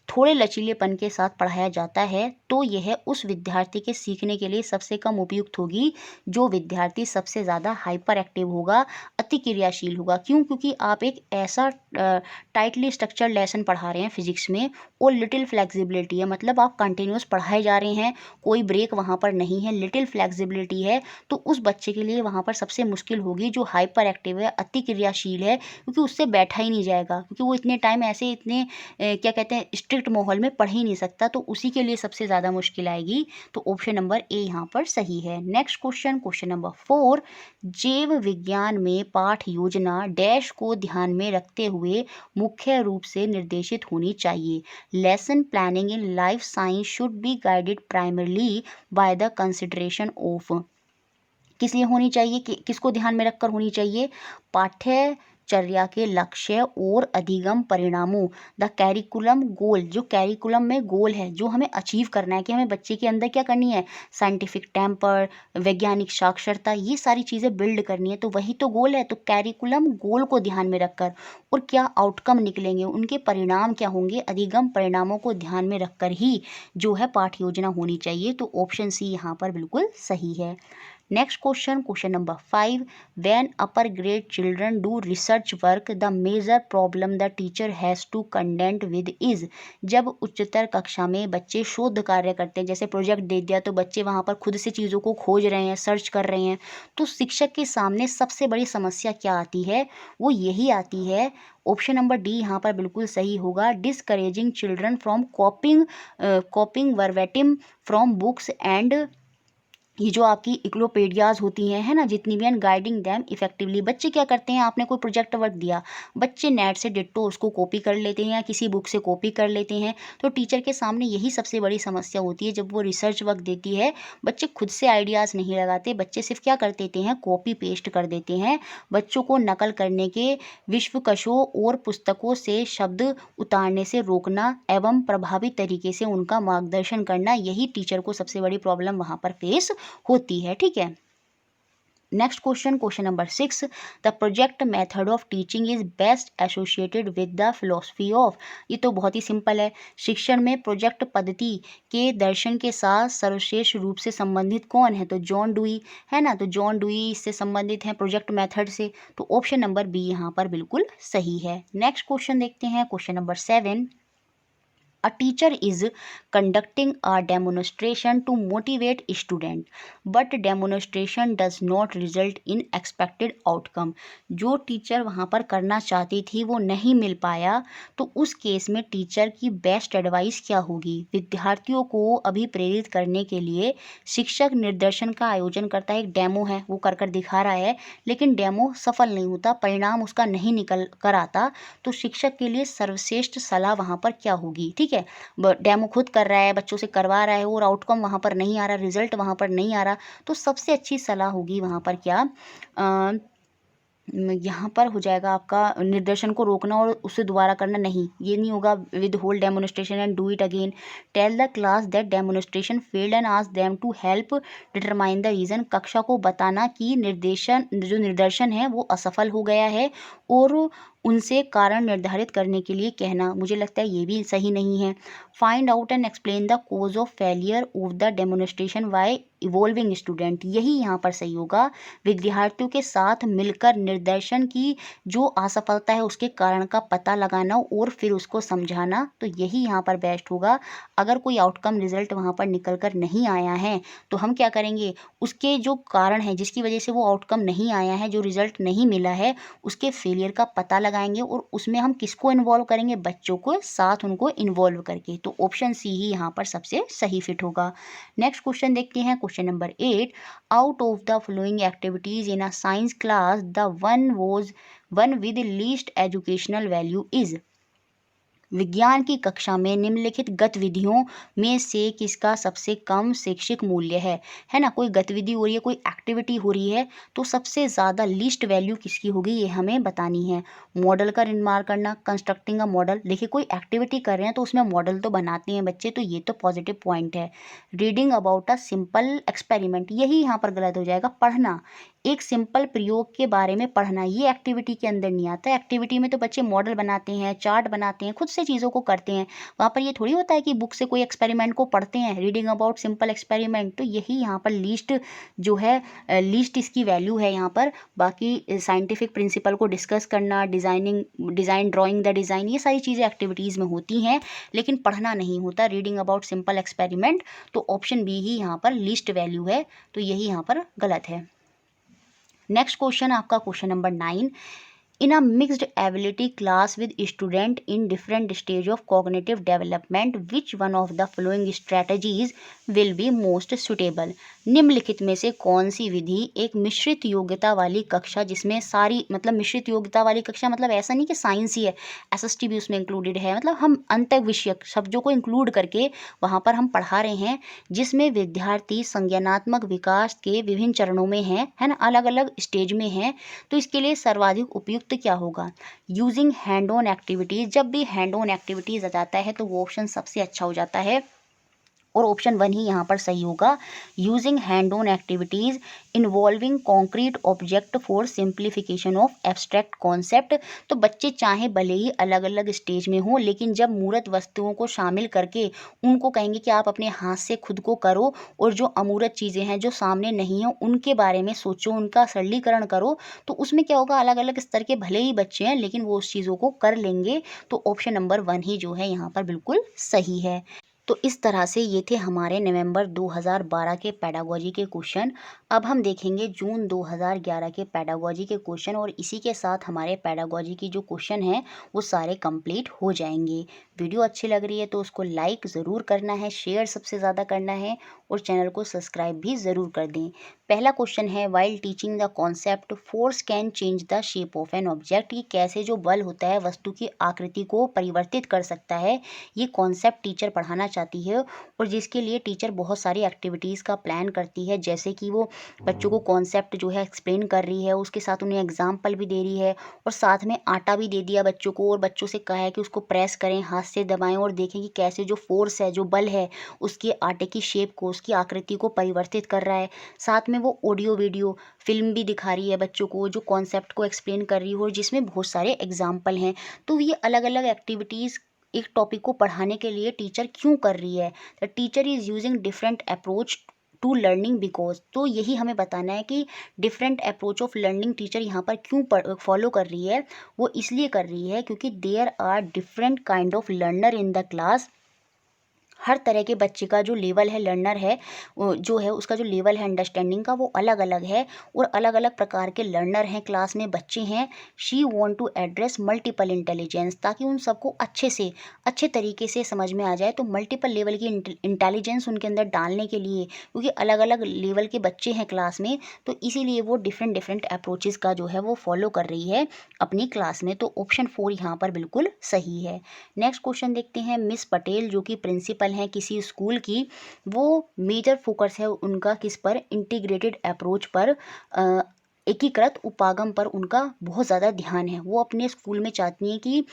थोड़े लचीलेपन के साथ पढ़ाया जाता है तो यह उस विद्यार्थी के सीखने के लिए सबसे कम उपयुक्त होगी जो विद्यार्थी सबसे ज़्यादा हाइपर एक्टिव होगा, अति क्रियाशील होगा। क्यों? क्योंकि आप एक ऐसा टाइटली स्ट्रक्चर्ड लेसन पढ़ा रहे हैं फिजिक्स में और लिटिल फ्लेक्सिबिलिटी है, मतलब आप कंटिन्यूस पढ़ाए जा रहे हैं, कोई ब्रेक वहाँ पर नहीं है, लिटिल फ्लेक्सिबिलिटी है। तो उस बच्चे के लिए वहाँ पर सबसे मुश्किल होगी जो हाइपर एक्टिव है, अति क्रियाशील है, क्योंकि उससे बैठा ही नहीं जाएगा, क्योंकि वो इतने टाइम ऐसे इतने क्या कहते हैं स्ट्रिक्ट माहौल में पढ़ ही नहीं सकता, तो उसी के लिए सबसे ज़्यादा मुश्किल आएगी। तो ऑप्शन नंबर ए यहाँ पर सही है। नेक्स्ट क्वेश्चन, क्वेश्चन नंबर 4, जैव विज्ञान में पाठ योजना डैश को ध्यान में रखते हुए मुख्य रूप से निर्देशित होनी चाहिए। Lesson planning in life science should be guided primarily by the consideration of. किस लिए होनी चाहिए, किसको ध्यान में रखकर होनी चाहिए, पाठ्यचर्या के लक्ष्य और अधिगम परिणामों, द कैरिकुलम गोल, जो कैरिकुलम में गोल है जो हमें अचीव करना है कि हमें बच्चे के अंदर क्या करनी है, साइंटिफिक टेम्पर, वैज्ञानिक साक्षरता, ये सारी चीज़ें बिल्ड करनी है, तो वही तो गोल है। तो कैरिकुलम गोल को ध्यान में रखकर और क्या आउटकम निकलेंगे, उनके परिणाम क्या होंगे, अधिगम परिणामों को ध्यान में रखकर ही जो है पाठ योजना होनी चाहिए। तो ऑप्शन सी यहाँ पर बिल्कुल सही है। Next question, question number 5, when upper grade children do research work the major problem the teacher has to contend with is. जब उच्चतर कक्षा में बच्चे शोध कार्य करते हैं, जैसे प्रोजेक्ट दे दिया तो बच्चे वहाँ पर खुद से चीज़ों को खोज रहे हैं, सर्च कर रहे हैं, तो शिक्षक के सामने सबसे बड़ी समस्या क्या आती है, वो यही आती है। ऑप्शन नंबर डी यहाँ पर बिल्कुल सही होगा, discouraging children from कॉपिंग verbatim from books and, ये जो आपकी इक्लोपीडियाज होती हैं, है ना, जितनी भी, एंड गाइडिंग दैम इफेक्टिवली। बच्चे क्या करते हैं, आपने कोई प्रोजेक्ट वर्क दिया, बच्चे नेट से डिट्टो उसको कॉपी कर लेते हैं या किसी बुक से कॉपी कर लेते हैं। तो टीचर के सामने यही सबसे बड़ी समस्या होती है, जब वो रिसर्च वर्क देती है बच्चे खुद से आइडियाज़ नहीं लगाते, बच्चे सिर्फ क्या कर देते हैं, कॉपी पेस्ट कर देते हैं। बच्चों को नकल करने के विश्वकोशों और पुस्तकों से शब्द उतारने से रोकना एवं प्रभावी तरीके से उनका मार्गदर्शन करना, यही टीचर को सबसे बड़ी प्रॉब्लम वहाँ पर फेस होती है। ठीक है, next question, question number 6, the project method of teaching is best associated with the philosophy of. ये तो बहुत ही सिंपल है, शिक्षण में प्रोजेक्ट पद्धति के दर्शन के साथ सर्वश्रेष्ठ रूप से संबंधित कौन है, तो जॉन डुई है ना, तो जॉन डुई इससे संबंधित है प्रोजेक्ट मेथड से, तो ऑप्शन नंबर बी यहाँ पर बिल्कुल सही है। नेक्स्ट क्वेश्चन देखते हैं, question number 7, A teacher is conducting a demonstration to motivate student, but demonstration does not result in expected outcome। जो टीचर वहाँ पर करना चाहती थी वो नहीं मिल पाया, तो उस केस में टीचर की बेस्ट एडवाइस क्या होगी। विद्यार्थियों को अभिप्रेरित करने के लिए शिक्षक निर्देशन का आयोजन करता है, एक डेमो है वो कर कर दिखा रहा है, लेकिन डेमो सफल नहीं होता, परिणाम उसका नहीं निकल कर आता, तो शिक्षक के लिए सर्वश्रेष्ठ सलाह वहाँ पर क्या होगी। ठीक है, डेमो खुद कर रहा है, बच्चों से करवा रहा है और आउटकम वहाँ पर नहीं आ रहा, रिजल्ट वहाँ पर नहीं आ रहा, तो सबसे अच्छी सलाह होगी वहाँ पर क्या, यहाँ पर हो जाएगा आपका निर्देशन को रोकना और उसे दोबारा करना नहीं, ये नहीं होगा। Withhold demonstration and do it again, tell the class that demonstration failed and ask them to help determine the reason. कक्षा को बताना कि निर्देशन है वो असफल हो गया है और उनसे कारण निर्धारित करने के लिए कहना, मुझे लगता है ये भी सही नहीं है। Find out and explain the cause of failure of the demonstration by involving student, यही यहाँ पर सही होगा। विद्यार्थियों के साथ मिलकर निर्देशन की जो असफलता है उसके कारण का पता लगाना और फिर उसको समझाना, तो यही यहाँ पर बेस्ट होगा। अगर कोई आउटकम रिजल्ट वहाँ पर निकल कर नहीं आया है तो हम क्या करेंगे, उसके जो कारण है जिसकी वजह से वो आउटकम नहीं आया है, जो रिजल्ट नहीं मिला है, उसके फेलियर का पता लगाएंगे और उसमें हम किसको इन्वॉल्व करेंगे, बच्चों को साथ उनको इन्वॉल्व करके, तो ऑप्शन सी ही यहाँ पर सबसे सही फिट होगा। नेक्स्ट क्वेश्चन देखते हैं, question number 8, out of the following activities in a science class the one with least educational value is. विज्ञान की कक्षा में निम्नलिखित गतिविधियों में से किसका सबसे कम शैक्षिक मूल्य है ना, कोई गतिविधि हो रही है, कोई एक्टिविटी हो रही है, तो सबसे ज़्यादा लीस्ट वैल्यू किसकी होगी ये हमें बतानी है। मॉडल का निर्माण करना, कंस्ट्रक्टिंग अ मॉडल, देखिए कोई एक्टिविटी कर रहे हैं तो उसमें मॉडल तो बनाते हैं बच्चे, तो ये तो पॉजिटिव पॉइंट है। Reading about a simple experiment, यही यहाँ पर गलत हो जाएगा। पढ़ना, एक सिंपल प्रयोग के बारे में पढ़ना, ये एक्टिविटी के अंदर नहीं आता। एक्टिविटी में तो बच्चे मॉडल बनाते हैं, चार्ट बनाते हैं, खुद से चीज़ों को करते हैं, वहाँ पर ये थोड़ी होता है कि बुक से कोई एक्सपेरिमेंट को पढ़ते हैं। रीडिंग अबाउट सिंपल एक्सपेरिमेंट, तो यही यहाँ पर लीस्ट जो है, लीस्ट इसकी वैल्यू है यहाँ पर। बाकी साइंटिफिक प्रिंसिपल को डिस्कस करना, डिज़ाइन ड्राइंग द डिज़ाइन, ये सारी चीज़ें एक्टिविटीज़ में होती हैं, लेकिन पढ़ना नहीं होता। रीडिंग अबाउट सिंपल एक्सपेरिमेंट, तो ऑप्शन बी ही यहाँ पर लीस्ट वैल्यू है, तो यही यहाँ पर गलत है। नेक्स्ट क्वेश्चन आपका question number 9, in a mixed ability class with student in different stage of cognitive development which one of the following strategies will be most suitable। निम्नलिखित में से कौन सी विधि एक मिश्रित योग्यता वाली कक्षा, जिसमें सारी मतलब मिश्रित योग्यता वाली कक्षा मतलब ऐसा नहीं कि साइंस ही है, एसएसटी भी उसमें इंक्लूडेड है, मतलब हम अंतर विषयक शब्दों को इंक्लूड करके वहाँ पर हम पढ़ा रहे हैं, जिसमें विद्यार्थी संज्ञानात्मक विकास के विभिन्न चरणों में हैं, है ना, अलग अलग स्टेज में हैं, तो इसके लिए सर्वाधिक उपयुक्त क्या होगा। यूजिंग हैंड ऑन एक्टिविटीज, जब भी हैंड ऑन एक्टिविटीज आ जाता है तो वो ऑप्शन सबसे अच्छा हो जाता है और ऑप्शन 1 ही यहाँ पर सही होगा। Using hand on activities involving concrete object for simplification of abstract concept, तो बच्चे चाहे भले ही अलग अलग स्टेज में हों, लेकिन जब मूर्त वस्तुओं को शामिल करके उनको कहेंगे कि आप अपने हाथ से खुद को करो और जो अमूर्त चीज़ें हैं जो सामने नहीं हैं उनके बारे में सोचो, उनका सरलीकरण करो, तो उसमें क्या होगा, अलग अलग स्तर के भले ही बच्चे हैं लेकिन वो उस चीज़ों को कर लेंगे, तो ऑप्शन नंबर 1 ही जो है यहाँ पर बिल्कुल सही है। तो इस तरह से ये थे हमारे नवंबर 2012 के पेडागोजी के क्वेश्चन। अब हम देखेंगे जून 2011 के पेडागोजी के क्वेश्चन, और इसी के साथ हमारे पेडागोजी की जो क्वेश्चन हैं वो सारे कंप्लीट हो जाएंगे। वीडियो अच्छी लग रही है तो उसको लाइक ज़रूर करना है, शेयर सबसे ज़्यादा करना है और चैनल को सब्सक्राइब भी ज़रूर कर दें। पहला क्वेश्चन है, while teaching the concept force can change the shape of an object, कि कैसे जो बल होता है वस्तु की आकृति को परिवर्तित कर सकता है, ये कॉन्सेप्ट टीचर पढ़ाना चाहती है, और जिसके लिए टीचर बहुत सारी एक्टिविटीज़ का प्लान करती है, जैसे कि वो बच्चों को कॉन्सेप्ट जो है एक्सप्लेन कर रही है, उसके साथ उन्हें एग्जाम्पल भी दे रही है और साथ में आटा भी दे दिया बच्चों को और बच्चों से कहा है कि उसको प्रेस करें हाथ हाथ से दबाएं और देखें कि कैसे जो फोर्स है, जो बल है, उसके आटे की शेप को, उसकी आकृति को परिवर्तित कर रहा है। साथ में वो ऑडियो वीडियो फिल्म भी दिखा रही है बच्चों को, जो कॉन्सेप्ट को एक्सप्लेन कर रही हो, जिसमें बहुत सारे एग्जाम्पल हैं। तो ये अलग अलग एक्टिविटीज़ एक टॉपिक को पढ़ाने के लिए टीचर क्यों कर रही है? The teacher is using different approach to learning because, तो यही हमें बताना है कि different approach of learning teacher यहाँ पर क्यों फॉलो कर रही है। वो इसलिए कर रही है क्योंकि there are different kind of learner in the class. हर तरह के बच्चे का जो लेवल है, लर्नर है, जो है उसका जो लेवल है अंडरस्टैंडिंग का, वो अलग अलग है और अलग अलग प्रकार के लर्नर हैं, क्लास में बच्चे हैं। She want to address multiple intelligence, ताकि उन सबको अच्छे तरीके से समझ में आ जाए। तो मल्टीपल लेवल की इंटेलिजेंस उनके अंदर डालने के लिए, क्योंकि अलग अलग लेवल के बच्चे हैं क्लास में, तो इसीलिए वो डिफरेंट डिफरेंट अप्रोचेज़ का जो है वो फॉलो कर रही है अपनी क्लास में। तो ऑप्शन 4 यहाँ पर बिल्कुल सही है। नेक्स्ट क्वेश्चन देखते हैं। मिस पटेल जो कि प्रिंसिपल हैं किसी स्कूल की, वो मेजर फोकस है उनका किस पर? इंटीग्रेटेड अप्रोच पर, एकीकृत उपागम पर उनका बहुत ज़्यादा ध्यान है। वो अपने स्कूल में चाहती हैं कि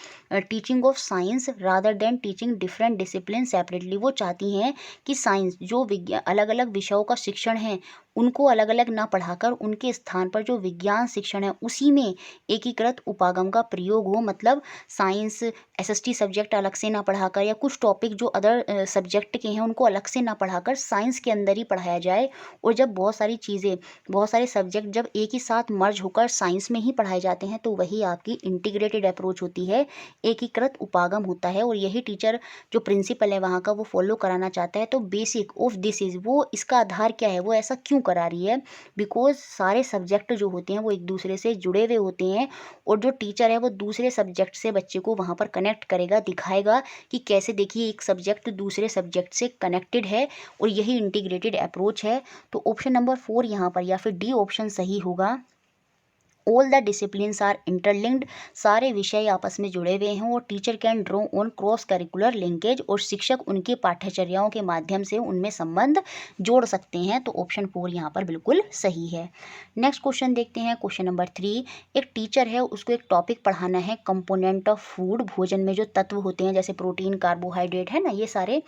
teaching of science rather than teaching different discipline separately. वो चाहती हैं कि साइंस, जो विज्ञान, अलग अलग विषयों का शिक्षण है, उनको अलग अलग ना पढ़ाकर उनके स्थान पर जो विज्ञान शिक्षण है उसी में एकीकृत उपागम का प्रयोग हो। मतलब साइंस एसएसटी सब्जेक्ट अलग से ना पढ़ाकर, या कुछ टॉपिक जो अदर सब्जेक्ट के हैं उनको अलग से ना पढ़ाकर साइंस के अंदर ही पढ़ाया जाए। और जब बहुत सारी चीज़ें, बहुत सारे सब्जेक्ट जब एक ही साथ मर्ज होकर साइंस में ही पढ़ाए जाते हैं, तो वही आपकी इंटीग्रेटेड अप्रोच होती है, एकीकृत उपागम होता है। और यही टीचर जो प्रिंसिपल है वहाँ का, वो फॉलो कराना चाहता है। तो बेसिक ऑफ दिस इज़, वो इसका आधार क्या है, वो ऐसा क्यों करा रही है? बिकॉज सारे सब्जेक्ट जो होते हैं वो एक दूसरे से जुड़े हुए होते हैं, और जो टीचर है वो दूसरे सब्जेक्ट से बच्चे को वहाँ पर कनेक्ट करेगा, दिखाएगा कि कैसे, देखिए एक सब्जेक्ट दूसरे सब्जेक्ट से कनेक्टेड है, और यही इंटीग्रेटेड अप्रोच है। तो ऑप्शन नंबर 4 यहाँ पर, या फिर डी ऑप्शन सही होगा। All the disciplines are interlinked, सारे विषय आपस में जुड़े हुए हैं, और teacher can draw on cross curricular linkage, और शिक्षक उनकी पाठ्यचर्याओं के माध्यम से उनमें संबंध जोड़ सकते हैं। तो ऑप्शन 4 यहाँ पर बिल्कुल सही है। नेक्स्ट क्वेश्चन देखते हैं, क्वेश्चन नंबर 3। एक टीचर है, उसको एक टॉपिक पढ़ाना है, कंपोनेंट ऑफ फूड, भोजन में जो तत्व होते हैं जैसे प्रोटीन, कार्बोहाइड्रेट, है ना, ये सारे,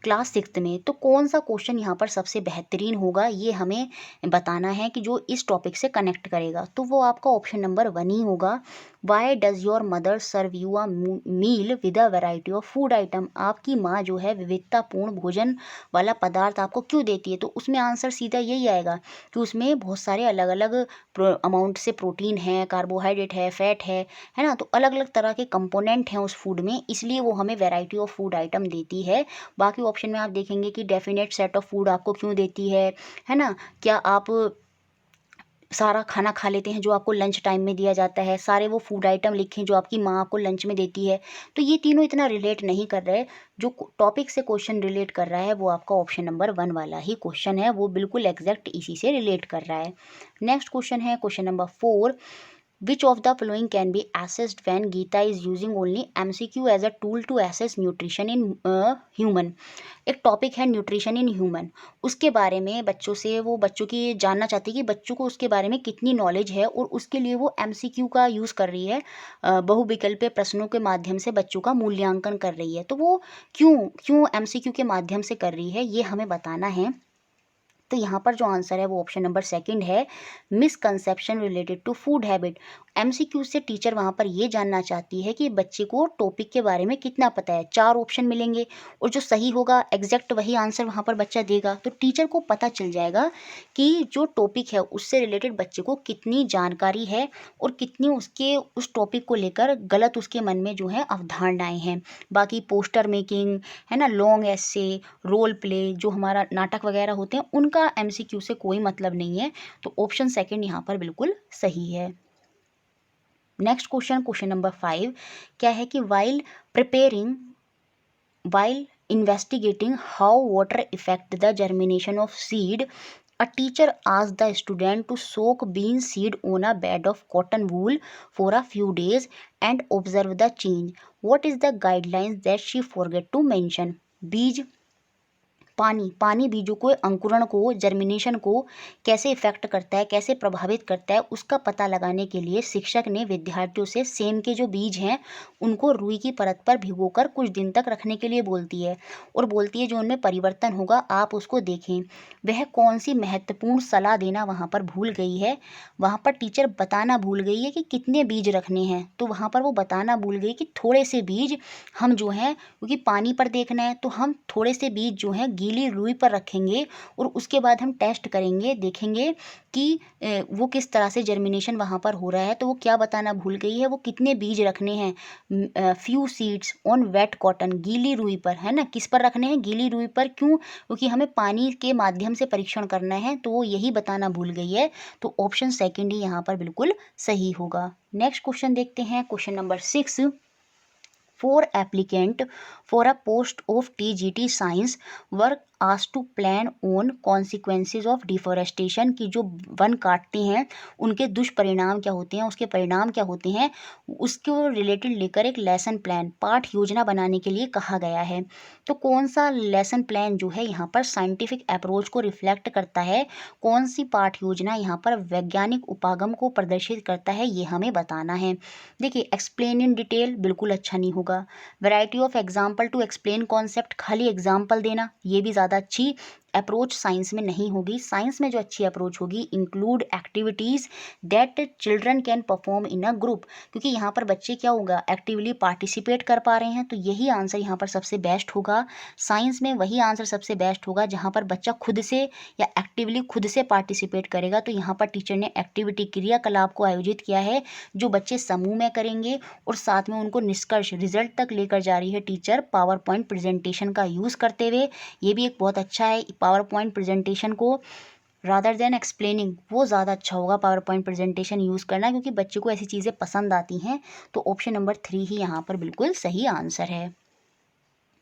क्लास 6 में। तो कौन सा क्वेश्चन यहाँ पर सबसे बेहतरीन होगा, ये हमें बताना है कि जो इस टॉपिक से कनेक्ट करेगा। तो वो आपका ऑप्शन नंबर 1 ही होगा। Why does your mother serve you a meal with a variety of food item, आपकी माँ जो है विविधतापूर्ण भोजन वाला पदार्थ आपको क्यों देती है? तो उसमें आंसर सीधा यही आएगा कि उसमें बहुत सारे अलग अलग अमाउंट से प्रोटीन है, कार्बोहाइड्रेट है, फैट है ना, तो अलग अलग तरह के कंपोनेंट हैं उस फूड में, इसलिए वो हमें वैरायटी ऑफ फूड आइटम देती है। बाकी ऑप्शन में आप देखेंगे कि डेफिनेट सेट ऑफ फूड आपको क्यों देती है ना, क्या आप सारा खाना खा लेते हैं जो आपको लंच टाइम में दिया जाता है, सारे वो फूड आइटम लिखें जो आपकी माँ आपको लंच में देती है। तो ये तीनों इतना रिलेट नहीं कर रहे। जो टॉपिक से क्वेश्चन रिलेट कर रहा है वो आपका ऑप्शन नंबर 1 वाला ही क्वेश्चन है, वो बिल्कुल एग्जैक्ट इसी से रिलेट कर रहा है। नेक्स्ट क्वेश्चन है question number 4। Which of the following can be assessed when Geeta is using only MCQ as a tool to assess nutrition in human? एक टॉपिक है न्यूट्रिशन इन ह्यूमन, उसके बारे में बच्चों से, वो बच्चों की जानना चाहती है कि बच्चों को उसके बारे में कितनी नॉलेज है, और उसके लिए वो MCQ का यूज़ कर रही है, बहुविकल्पीय प्रश्नों के माध्यम से बच्चों का मूल्यांकन कर रही है। तो वो क्यों क्यों MCQ के माध्यम से कर रही है, ये हमें बताना है। तो यहाँ पर जो आंसर है वो ऑप्शन नंबर 2 है, misconception related to food habit. MCQ से टीचर वहाँ पर ये जानना चाहती है कि बच्चे को टॉपिक के बारे में कितना पता है। 4 ऑप्शन मिलेंगे और जो सही होगा एग्जैक्ट वही आंसर वहाँ पर बच्चा देगा, तो टीचर को पता चल जाएगा कि जो टॉपिक है उससे रिलेटेड बच्चे को कितनी जानकारी है, और कितनी उसके उस टॉपिक को लेकर गलत उसके मन में जो है अवधारणाएँ हैं। बाकी पोस्टर मेकिंग, है ना, लॉन्ग एस्से, रोल प्ले, जो हमारा नाटक वगैरह होते हैं, उनका MCQ से कोई मतलब नहीं है। तो ऑप्शन 2 यहाँ पर बिल्कुल सही है। नेक्स्ट क्वेश्चन, क्वेश्चन नंबर 5 क्या है कि while investigating how water affect the germination of seed, a teacher asked the student to soak bean seed on a bed of cotton wool for a few days and observe the change. What is the guidelines that she forget to mention? बीज पानी बीजों को अंकुरण को जर्मिनेशन को कैसे इफेक्ट करता है, कैसे प्रभावित करता है, उसका पता लगाने के लिए शिक्षक ने विद्यार्थियों से सेम के जो बीज हैं उनको रुई की परत पर भिगोकर कुछ दिन तक रखने के लिए बोलती है और बोलती है जो उनमें परिवर्तन होगा आप उसको देखें। वह कौन सी महत्वपूर्ण सलाह देना वहाँ पर भूल गई है, वहाँ पर टीचर बताना भूल गई है कि कितने बीज रखने हैं। तो वहाँ पर वो बताना भूल गई कि थोड़े से बीज हम जो हैं, क्योंकि पानी पर देखना है तो हम थोड़े से बीज जो हैं गीली रुई पर रखेंगे और उसके बाद हम टेस्ट करेंगे, देखेंगे कि वो किस तरह से जर्मिनेशन वहाँ पर हो रहा है। तो वो क्या बताना भूल गई है, वो कितने बीज रखने हैं, few seeds on wet cotton, गीली रुई पर, है ना। किस पर रखने हैं, गीली रुई पर। क्यों, क्योंकि हमें पानी के माध्यम से परीक्षण करना है, तो वो यही बताना भूल गई है। तो ऑप्शन सेकंड ही यहाँ पर बिल्कुल सही होगा। नेक्स्ट क्वेश्चन देखते हैं, question number 6। Four applicant for a post of TGT science work asked to plan on consequences of deforestation, की जो वन काटते हैं उनके दुष्परिणाम क्या होते हैं, उसके परिणाम क्या होते हैं, उसके रिलेटेड लेकर एक लेसन प्लान, पाठ योजना बनाने के लिए कहा गया है। तो कौन सा लेसन प्लान जो है यहाँ पर साइंटिफिक अप्रोच को रिफ्लेक्ट करता है, कौन सी पाठ योजना यहाँ पर वैज्ञानिक उपागम को प्रदर्शित करता है, ये हमें बताना है। देखिए, एक्सप्लेन इन डिटेल बिल्कुल अच्छा नहीं होगा। Variety of example to explain concept, खाली एग्जाम्पल देना, ये भी ज़्यादा अच्छी अप्रोच साइंस में नहीं होगी। साइंस में जो अच्छी अप्रोच होगी, include activities that children can perform in a group, क्योंकि यहाँ पर बच्चे क्या होगा, एक्टिवली पार्टिसिपेट कर पा रहे हैं, तो यही आंसर यहाँ पर सबसे बेस्ट होगा। साइंस में वही आंसर सबसे बेस्ट होगा जहाँ पर बच्चा खुद से या एक्टिवली खुद से पार्टिसिपेट करेगा। तो यहाँ पर टीचर ने एक्टिविटी, क्रियाकलाप को आयोजित किया है जो बच्चे समूह में करेंगे और साथ में उनको निष्कर्ष, रिजल्ट तक लेकर जा रही है टीचर पावर पॉइंट प्रेजेंटेशन का यूज़ करते हुए। ये भी एक बहुत अच्छा है, पावर पॉइंट प्रेजेंटेशन को रादर देन एक्सप्लेनिंग, वो ज़्यादा अच्छा होगा पावर पॉइंट प्रेजेंटेशन यूज़ करना, क्योंकि बच्चे को ऐसी चीज़ें पसंद आती हैं। तो ऑप्शन नंबर 3 ही यहाँ पर बिल्कुल सही आंसर है।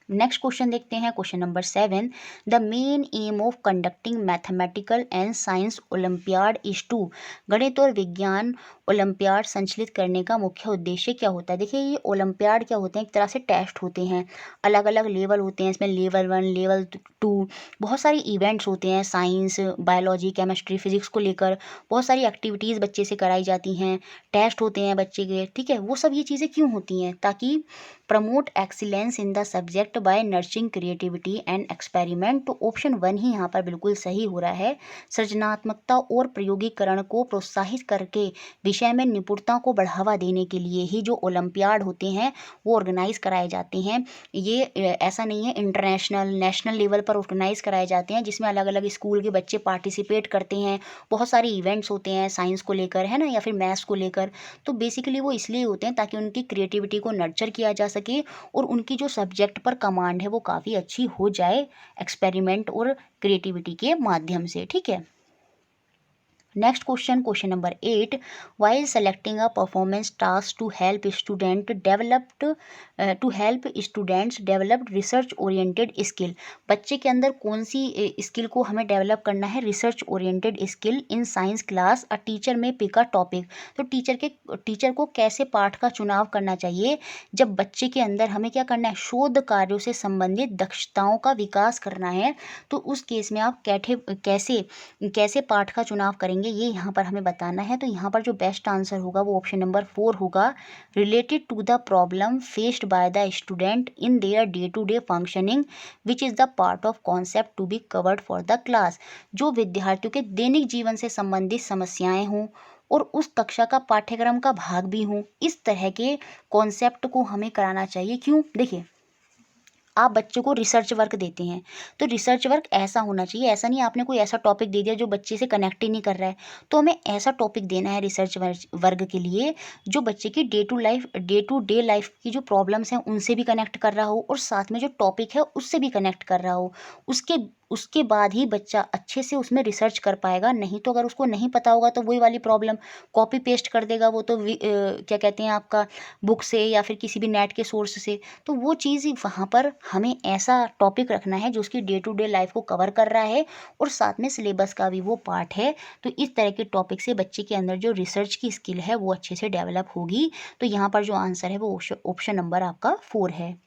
नेक्स्ट क्वेश्चन देखते हैं, question number 7। The main aim of conducting mathematical and science olympiad is to, गणित और विज्ञान ओलंपियाड संचालित करने का मुख्य उद्देश्य क्या होता है। देखिए, ये ओलंपियाड क्या होते हैं, एक तरह से टेस्ट होते हैं, अलग अलग लेवल होते हैं इसमें, लेवल 1, लेवल 2, बहुत सारी इवेंट्स होते हैं साइंस, बायोलॉजी, केमिस्ट्री, फिजिक्स को लेकर बहुत सारी एक्टिविटीज़ बच्चे से कराई जाती हैं, टेस्ट होते हैं बच्चे के, ठीक है। वो सब ये चीज़ें क्यों होती हैं, ताकि promote excellence in the subject by nurturing creativity and experiment. तो ऑप्शन 1 ही यहाँ पर बिल्कुल सही हो रहा है। सृजनात्मकता और प्रयोगीकरण को प्रोत्साहित करके विषय में निपुणता को बढ़ावा देने के लिए ही जो ओलंपियाड होते हैं वो ऑर्गेनाइज कराए जाते हैं। ये ऐसा नहीं है, इंटरनेशनल, नेशनल लेवल पर ऑर्गेनाइज कराए जाते हैं, जिसमें अलग अलग स्कूल के बच्चे पार्टिसिपेट करते हैं। बहुत सारे इवेंट्स होते हैं साइंस को लेकर, है ना, या फिर मैथ्स को लेकर। तो बेसिकली वो इसलिए होते हैं ताकि उनकी क्रिएटिविटी को नर्चर किया जा सके और उनकी जो सब्जेक्ट पर कमांड है वो काफ़ी अच्छी हो जाए एक्सपेरिमेंट और क्रिएटिविटी के माध्यम से, ठीक है। Next question, question number 8। While selecting a performance task to help students developed research oriented skill, बच्चे के अंदर कौन सी स्किल को हमें डेवलप करना है, research oriented skill in science class. A teacher में पिक अ टॉपिक, तो टीचर को कैसे पाठ का चुनाव करना चाहिए जब बच्चे के अंदर हमें क्या करना है, शोध कार्यों से संबंधित दक्षताओं का विकास करना है। तो उस केस में आप कैसे कैसे पाठ का चुनाव करेंगे, ये यहाँ पर हमें बताना है। तो यहाँ पर जो बेस्ट आंसर होगा वो ऑप्शन नंबर 4 होगा। Related to the problem faced by the student in their day to day functioning which is the part of concept to be covered for the class, जो विद्यार्थियों के दैनिक जीवन से संबंधित समस्याएं हों और उस कक्षा का पाठ्यक्रम का भाग भी हों, इस तरह के कॉन्सेप्ट को हमें कराना चाहिए। क्यों, देखिए, आप बच्चों को रिसर्च वर्क देते हैं तो रिसर्च वर्क ऐसा होना चाहिए, ऐसा नहीं आपने कोई ऐसा टॉपिक दे दिया जो बच्चे से कनेक्ट ही नहीं कर रहा है। तो हमें ऐसा टॉपिक देना है रिसर्च वर्ग के लिए जो बच्चे की डे टू डे लाइफ की जो प्रॉब्लम्स हैं उनसे भी कनेक्ट कर रहा हो और साथ में जो टॉपिक है उससे भी कनेक्ट कर रहा हो। उसके बाद ही बच्चा अच्छे से उसमें रिसर्च कर पाएगा। नहीं तो अगर उसको नहीं पता होगा तो वही वाली प्रॉब्लम, कॉपी पेस्ट कर देगा वो तो क्या कहते हैं आपका, बुक से या फिर किसी भी नेट के सोर्स से। तो वो चीज़ वहाँ पर हमें ऐसा टॉपिक रखना है जो उसकी डे टू डे लाइफ को कवर कर रहा है और साथ में सिलेबस का भी वो पार्ट है। तो इस तरह के टॉपिक से बच्चे के अंदर जो रिसर्च की स्किल है वो अच्छे से डेवलप होगी। तो यहाँ पर जो आंसर है वो ऑप्शन नंबर आपका 4 है।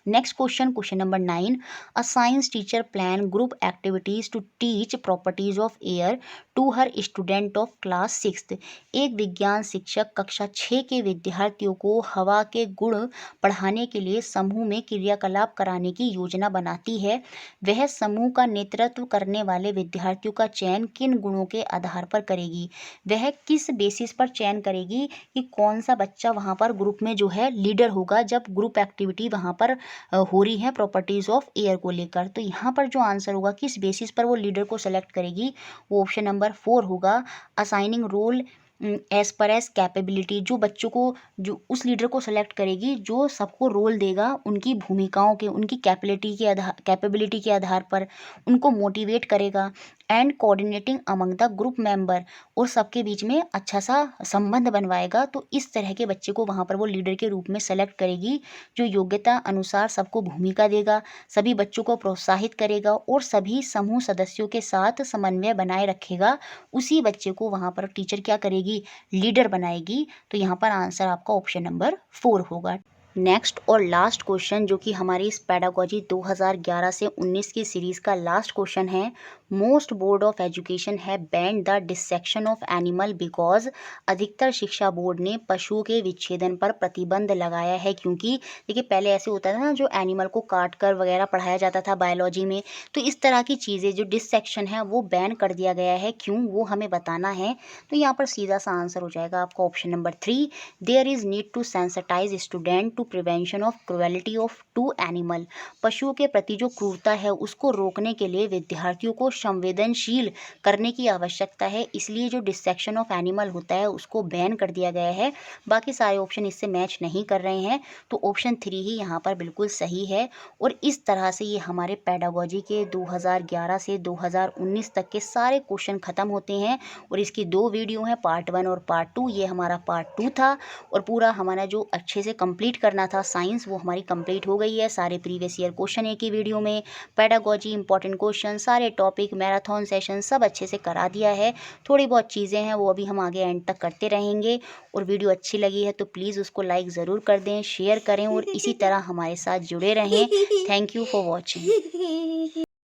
Next question, question number 9, a science teacher plan group activities to teach properties of air to her student of class 6th। एक विज्ञान शिक्षक कक्षा 6 के विद्यार्थियों को हवा के गुण पढ़ाने के लिए समूह में क्रियाकलाप कराने की योजना बनाती है। वह समूह का नेतृत्व करने वाले विद्यार्थियों का चयन किन गुणों के आधार पर करेगी? वह किस बेसिस पर चयन करेगी कि कौन सा बच्चा वहाँ पर ग्रुप में जो है लीडर होगा जब ग्रुप एक्टिविटी वहाँ पर हो रही है प्रॉपर्टीज ऑफ एयर को लेकर? तो यहाँ पर जो आंसर होगा किस बेसिस पर वो लीडर को सेलेक्ट करेगी, वो ऑप्शन नंबर 4 होगा, assigning role as per age capability. जो बच्चों को, जो उस लीडर को सेलेक्ट करेगी जो सबको रोल देगा उनकी भूमिकाओं के, उनकी कैपेबिलिटी के आधार पर उनको मोटिवेट करेगा। And coordinating among the group member, और सबके बीच में अच्छा सा संबंध बनवाएगा। तो इस तरह के बच्चे को वहाँ पर वो लीडर के रूप में सेलेक्ट करेगी जो योग्यता अनुसार सबको भूमिका देगा, सभी बच्चों को प्रोत्साहित करेगा और सभी समूह सदस्यों के साथ समन्वय बनाए रखेगा। उसी बच्चे को वहाँ पर टीचर क्या करेगी, लीडर बनाएगी। तो यहाँ पर आंसर आपका ऑप्शन नंबर 4 होगा। नेक्स्ट और लास्ट क्वेश्चन, जो कि हमारी इस पेडागोजी 2011 से 19 की सीरीज़ का लास्ट क्वेश्चन है। मोस्ट बोर्ड ऑफ एजुकेशन है band the dissection of animal because, अधिकतर शिक्षा बोर्ड ने पशुओं के विच्छेदन पर प्रतिबंध लगाया है क्योंकि देखिए पहले ऐसे होता था ना, जो एनिमल को काट कर वगैरह पढ़ाया जाता था बायोलॉजी में, तो इस तरह की चीज़ें जो डिसेक्शन है वो बैन कर दिया गया है। क्यों, वो हमें बताना है। तो यहाँ पर सीधा सा आंसर हो जाएगा आपका option number 3, there is need to sensitize student to prevention of cruelty of to animal. पशुओं के प्रति जो क्रूरता है उसको रोकने के लिए विद्यार्थियों को संवेदनशील करने की आवश्यकता है, इसलिए जो डिसेक्शन ऑफ एनिमल होता है उसको बैन कर दिया गया है। बाकी सारे ऑप्शन इससे मैच नहीं कर रहे हैं, तो ऑप्शन 3 ही यहाँ पर बिल्कुल सही है। और इस तरह से ये हमारे पेडागोजी के 2011 से 2019 तक के सारे क्वेश्चन खत्म होते हैं। और इसकी 2 वीडियो हैं, पार्ट 1 और पार्ट 2। ये हमारा पार्ट 2 था और पूरा हमारा जो अच्छे से कंप्लीट करना था साइंस, वो हमारी कंप्लीट हो गई है। सारे प्रीवियस ईयर क्वेश्चन एक ही वीडियो में, पेडागोजी इंपॉर्टेंट क्वेश्चन, सारे टॉपिक, मैराथन सेशन सब अच्छे से करा दिया है। थोड़ी बहुत चीज़ें हैं वो अभी हम आगे एंड तक करते रहेंगे। और वीडियो अच्छी लगी है तो प्लीज़ उसको लाइक ज़रूर कर दें, शेयर करें और इसी तरह हमारे साथ जुड़े रहें। Thank you for watching.